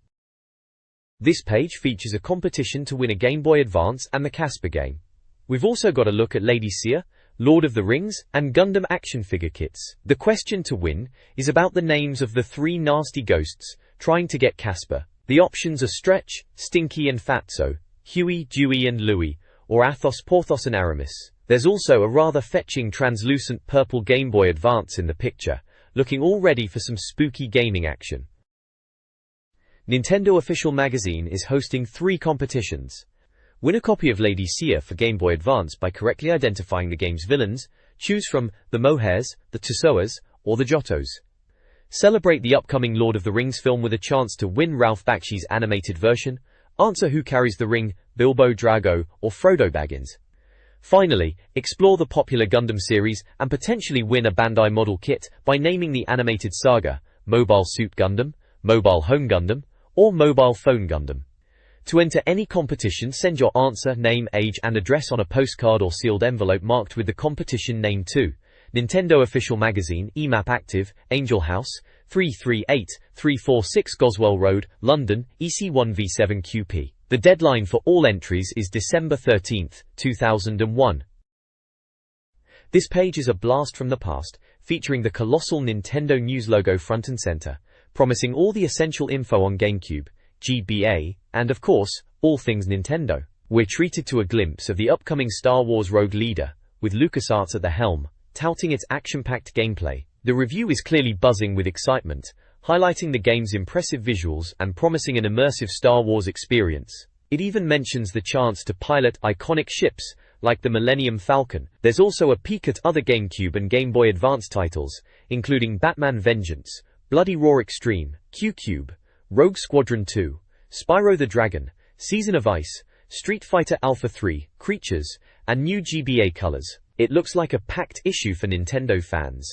This page features a competition to win a Game Boy Advance and the Casper game. We've also got a look at Lady Seer, Lord of the Rings, and Gundam action figure kits. The question to win is about the names of the 3 nasty ghosts trying to get Casper. The options are Stretch, Stinky and Fatso, Huey, Dewey and Louie, or Athos, Porthos and Aramis. There's also a rather fetching translucent purple Game Boy Advance in the picture, looking all ready for some spooky gaming action. Nintendo Official Magazine is hosting 3 competitions. Win a copy of Lady Seer for Game Boy Advance by correctly identifying the game's villains. Choose from the Mohairs, the Tusoas, or the Giottos. Celebrate the upcoming Lord of the Rings film with a chance to win Ralph Bakshi's animated version. Answer who carries the ring, Bilbo Drago or Frodo Baggins. Finally, explore the popular Gundam series and potentially win a Bandai model kit by naming the animated saga Mobile Suit Gundam, Mobile Home Gundam, or Mobile Phone Gundam. To enter any competition, send your answer, name, age and address on a postcard or sealed envelope marked with the competition name to Nintendo Official Magazine, EMAP Active, Angel House, 338346 Goswell Road, London, EC1V7QP. The deadline for all entries is December 13, 2001. This page is a blast from the past, featuring the colossal Nintendo News logo front and center, promising all the essential info on GameCube, GBA, and of course, all things Nintendo. We're treated to a glimpse of the upcoming Star Wars Rogue Leader, with LucasArts at the helm, touting its action-packed gameplay. The review is clearly buzzing with excitement, highlighting the game's impressive visuals and promising an immersive Star Wars experience. It even mentions the chance to pilot iconic ships, like the Millennium Falcon. There's also a peek at other GameCube and Game Boy Advance titles, including Batman Vengeance, Bloody Roar Extreme, Q-Cube, Rogue Squadron 2, Spyro the Dragon, Season of Ice, Street Fighter Alpha 3, Creatures, and new GBA colors. It looks like a packed issue for Nintendo fans.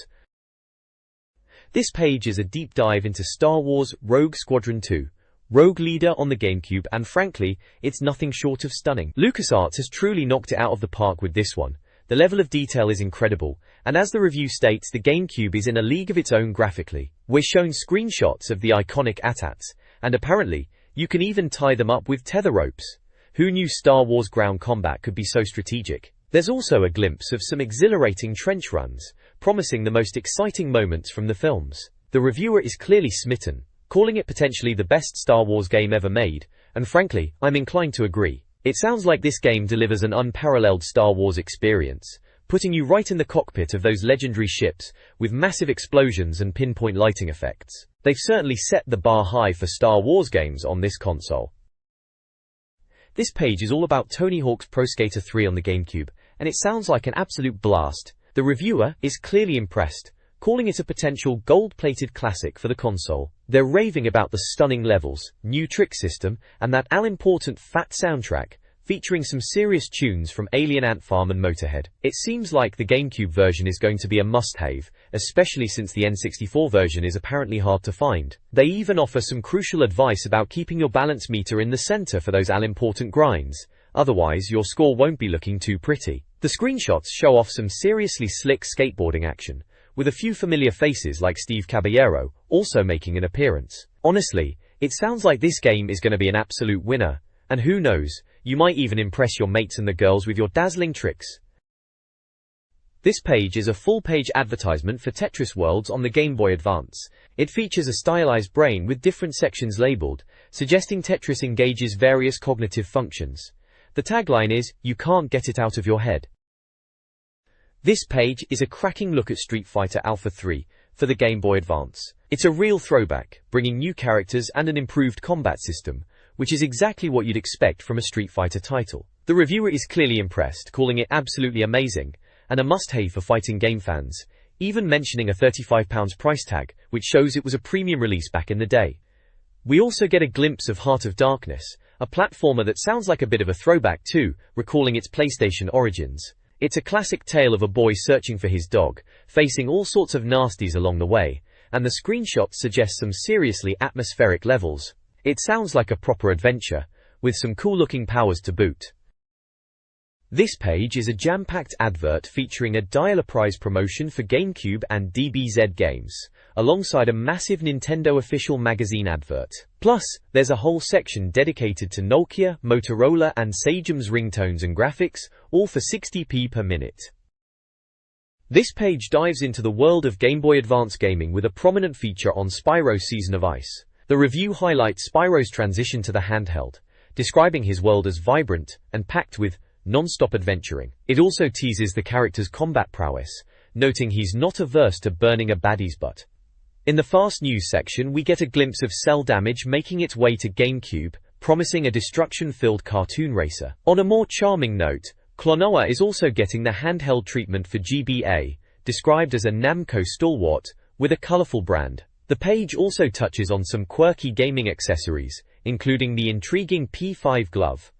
This page is a deep dive into Star Wars Rogue Squadron 2, Rogue Leader on the GameCube, and frankly, it's nothing short of stunning. LucasArts has truly knocked it out of the park with this one. The level of detail is incredible, and as the review states, the GameCube is in a league of its own graphically. We're shown screenshots of the iconic AT-ATs, and apparently, you can even tie them up with tether ropes. Who knew Star Wars ground combat could be so strategic? There's also a glimpse of some exhilarating trench runs, promising the most exciting moments from the films. The reviewer is clearly smitten, calling it potentially the best Star Wars game ever made, and frankly, I'm inclined to agree. It sounds like this game delivers an unparalleled Star Wars experience, putting you right in the cockpit of those legendary ships, with massive explosions and pinpoint lighting effects. They've certainly set the bar high for Star Wars games on this console. This page is all about Tony Hawk's Pro Skater 3 on the GameCube, and it sounds like an absolute blast. The reviewer is clearly impressed, calling it a potential gold-plated classic for the console. They're raving about the stunning levels, new trick system, and that all-important fat soundtrack, featuring some serious tunes from Alien Ant Farm and Motorhead. It seems like the GameCube version is going to be a must-have, especially since the N64 version is apparently hard to find. They even offer some crucial advice about keeping your balance meter in the center for those all-important grinds, otherwise your score won't be looking too pretty. The screenshots show off some seriously slick skateboarding action, with a few familiar faces like Steve Caballero also making an appearance. Honestly, it sounds like this game is going to be an absolute winner, and who knows, you might even impress your mates and the girls with your dazzling tricks. This page is a full-page advertisement for Tetris Worlds on the Game Boy Advance. It features a stylized brain with different sections labeled, suggesting Tetris engages various cognitive functions. The tagline is, "You can't get it out of your head." This page is a cracking look at Street Fighter Alpha 3 for the Game Boy Advance. It's a real throwback, bringing new characters and an improved combat system, which is exactly what you'd expect from a Street Fighter title. The reviewer is clearly impressed, calling it absolutely amazing, and a must-have for fighting game fans, even mentioning a £35 price tag, which shows it was a premium release back in the day. We also get a glimpse of Heart of Darkness, a platformer that sounds like a bit of a throwback too, recalling its PlayStation origins. It's a classic tale of a boy searching for his dog, facing all sorts of nasties along the way, and the screenshots suggest some seriously atmospheric levels. It sounds like a proper adventure, with some cool-looking powers to boot. This page is a jam-packed advert featuring a dial-a-prize promotion for GameCube and DBZ games, alongside a massive Nintendo official magazine advert. Plus, there's a whole section dedicated to Nokia, Motorola and Sagem's ringtones and graphics, all for 60p per minute. This page dives into the world of Game Boy Advance gaming with a prominent feature on Spyro Season of Ice. The review highlights Spyro's transition to the handheld, describing his world as vibrant and packed with non-stop adventuring. It also teases the character's combat prowess, noting he's not averse to burning a baddie's butt. In the fast news section, we get a glimpse of Cell Damage making its way to GameCube, promising a destruction-filled cartoon racer. On a more charming note, Klonoa is also getting the handheld treatment for GBA, described as a Namco stalwart, with a colorful brand. The page also touches on some quirky gaming accessories, including the intriguing P5 glove.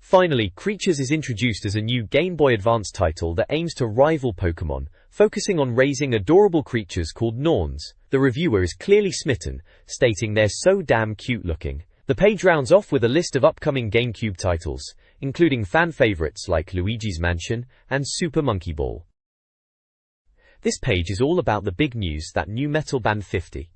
Finally, Creatures is introduced as a new Game Boy Advance title that aims to rival Pokémon, focusing on raising adorable creatures called Norns. The reviewer is clearly smitten, stating they're so damn cute looking. The page rounds off with a list of upcoming GameCube titles, including fan favorites like Luigi's Mansion and Super Monkey Ball. This page is all about the big news that new metal band 50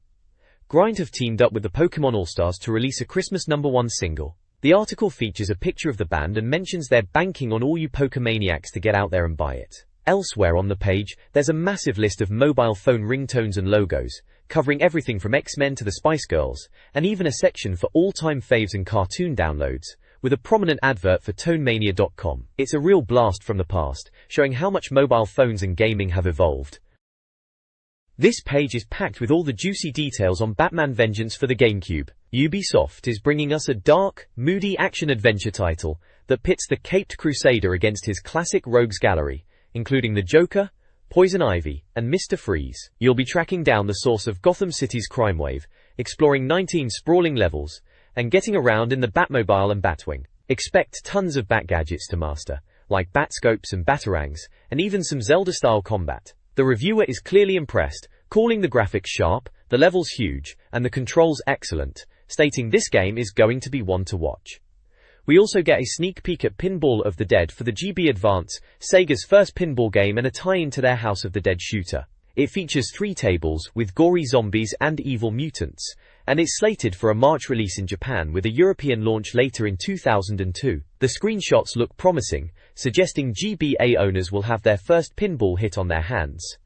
Grind have teamed up with the Pokémon All-Stars to release a Christmas #1 single. The article features a picture of the band and mentions they're banking on all you Pokemaniacs to get out there and buy it. Elsewhere on the page, there's a massive list of mobile phone ringtones and logos, covering everything from X-Men to the Spice Girls, and even a section for all-time faves and cartoon downloads, with a prominent advert for ToneMania.com. It's a real blast from the past, showing how much mobile phones and gaming have evolved. This page is packed with all the juicy details on Batman Vengeance for the GameCube. Ubisoft is bringing us a dark, moody action-adventure title that pits the caped crusader against his classic rogues gallery, including the Joker, Poison Ivy, and Mr. Freeze. You'll be tracking down the source of Gotham City's crime wave, exploring 19 sprawling levels, and getting around in the Batmobile and Batwing. Expect tons of Bat gadgets to master, like Batscopes and Batarangs, and even some Zelda-style combat. The reviewer is clearly impressed, calling the graphics sharp, the levels huge, and the controls excellent, stating this game is going to be one to watch. We also get a sneak peek at Pinball of the Dead for the GB Advance, Sega's first pinball game, and a tie-in to their House of the Dead shooter. It features 3 tables with gory zombies and evil mutants, and it's slated for a March release in Japan with a European launch later in 2002. The screenshots look promising, suggesting GBA owners will have their first pinball hit on their hands.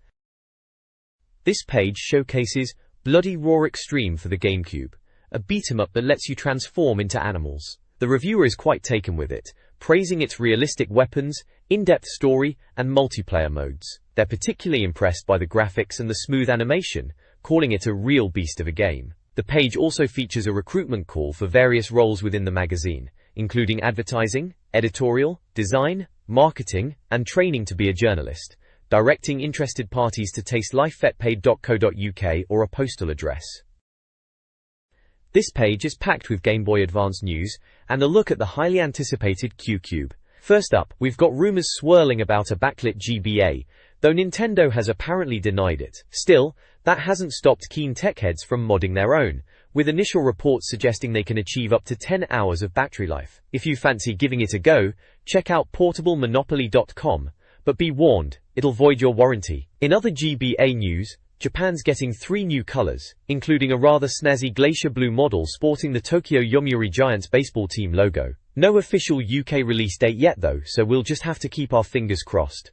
This page showcases Bloody Roar Extreme for the GameCube, a beat-em-up that lets you transform into animals. The reviewer is quite taken with it, praising its realistic weapons, in-depth story, and multiplayer modes. They're particularly impressed by the graphics and the smooth animation, calling it a real beast of a game. The page also features a recruitment call for various roles within the magazine, including advertising, editorial, design, marketing, and training to be a journalist, directing interested parties to tastelifevetpaid.co.uk or a postal address. This page is packed with Game Boy Advance news and a look at the highly anticipated Q-Cube. First up, we've got rumors swirling about a backlit GBA, though Nintendo has apparently denied it. Still, that hasn't stopped keen tech heads from modding their own, with initial reports suggesting they can achieve up to 10 hours of battery life. If you fancy giving it a go, check out portablemonopoly.com, but be warned, it'll void your warranty. In other GBA news, Japan's getting 3 new colors, including a rather snazzy glacier blue model sporting the Tokyo Yomiuri Giants baseball team logo. No official UK release date yet though, so we'll just have to keep our fingers crossed.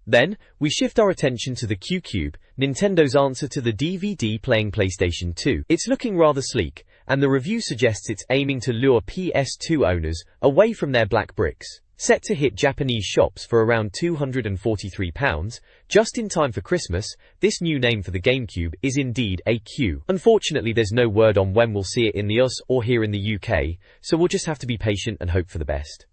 Then, we shift our attention to the Q-Cube, Nintendo's answer to the DVD playing PlayStation 2. It's looking rather sleek, and the review suggests it's aiming to lure PS2 owners away from their black bricks. Set to hit Japanese shops for around £243, just in time for Christmas, this new name for the GameCube is indeed a Q. Unfortunately, there's no word on when we'll see it in the US or here in the UK, so we'll just have to be patient and hope for the best.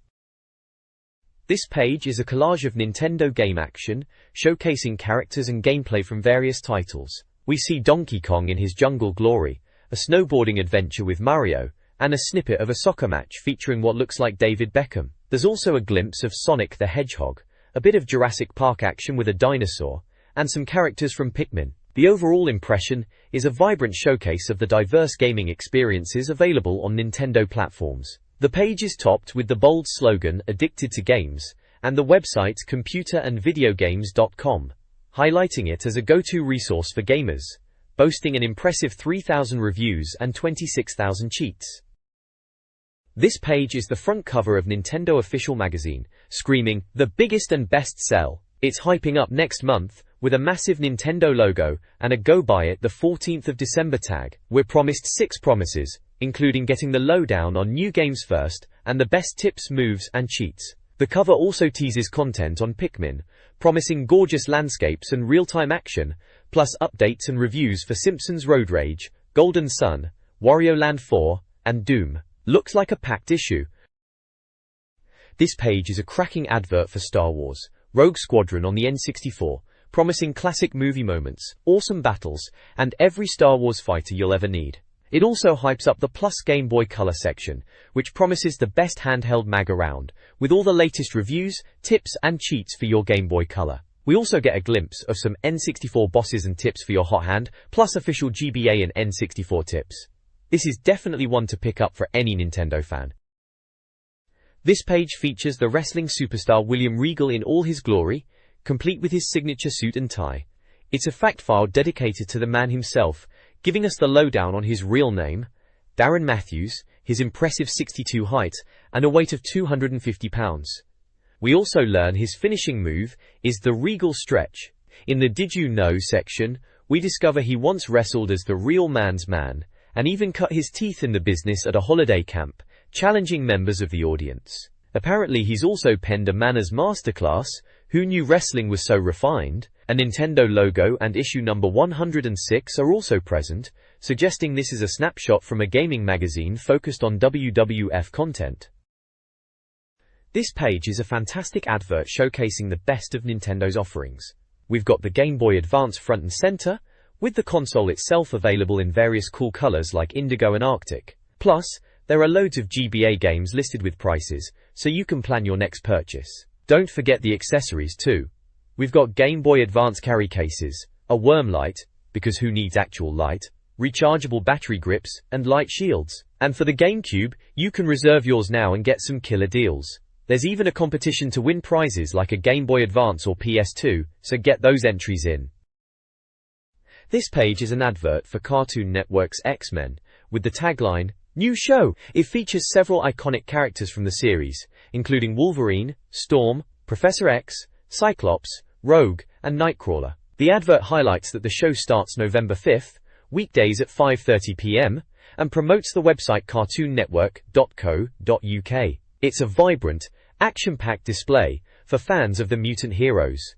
This page is a collage of Nintendo game action, showcasing characters and gameplay from various titles. We see Donkey Kong in his jungle glory, a snowboarding adventure with Mario, and a snippet of a soccer match featuring what looks like David Beckham. There's also a glimpse of Sonic the Hedgehog, a bit of Jurassic Park action with a dinosaur, and some characters from Pikmin. The overall impression is a vibrant showcase of the diverse gaming experiences available on Nintendo platforms. The page is topped with the bold slogan, "Addicted to Games," and the website computerandvideogames.com, highlighting it as a go-to resource for gamers, boasting an impressive 3,000 reviews and 26,000 cheats. This page is the front cover of Nintendo Official Magazine, screaming, "The biggest and best sell." It's hyping up next month, with a massive Nintendo logo and a "Go Buy It the 14th of December" tag. We're promised 6 promises, including getting the lowdown on new games first, and the best tips, moves, and cheats. The cover also teases content on Pikmin, promising gorgeous landscapes and real-time action, plus updates and reviews for Simpsons Road Rage, Golden Sun, Wario Land 4, and Doom. Looks like a packed issue. This page is a cracking advert for Star Wars Rogue Squadron on the N64, promising classic movie moments, awesome battles, and every Star Wars fighter you'll ever need. It also hypes up the Plus Game Boy Color section, which promises the best handheld mag around, with all the latest reviews, tips, and cheats for your Game Boy Color. We also get a glimpse of some N64 bosses and tips for your hot hand, plus official GBA and N64 tips. This is definitely one to pick up for any Nintendo fan. This page features the wrestling superstar William Regal in all his glory, complete with his signature suit and tie. It's a fact file dedicated to the man himself, giving us the lowdown on his real name, Darren Matthews, his impressive 6'2" height, and a weight of 250 pounds. We also learn his finishing move is the Regal Stretch. In the Did You Know section, we discover he once wrestled as the real man's man, and even cut his teeth in the business at a holiday camp, challenging members of the audience. Apparently he's also penned a manners masterclass. Who knew wrestling was so refined? A Nintendo logo and issue number 106 are also present, suggesting this is a snapshot from a gaming magazine focused on WWF content. This page is a fantastic advert showcasing the best of Nintendo's offerings. We've got the Game Boy Advance front and center, with the console itself available in various cool colors like indigo and arctic. Plus, there are loads of GBA games listed with prices, so you can plan your next purchase. Don't forget the accessories too. We've got Game Boy Advance carry cases, a worm light, because who needs actual light, rechargeable battery grips, and light shields. And for the GameCube, you can reserve yours now and get some killer deals. There's even a competition to win prizes like a Game Boy Advance or PS2, so get those entries in. This page is an advert for Cartoon Network's X-Men, with the tagline, New Show! It features several iconic characters from the series, including Wolverine, Storm, Professor X, Cyclops, Rogue, and Nightcrawler. The advert highlights that the show starts November 5th, weekdays at 5:30 p.m., and promotes the website cartoonnetwork.co.uk. It's a vibrant, action-packed display for fans of the mutant heroes.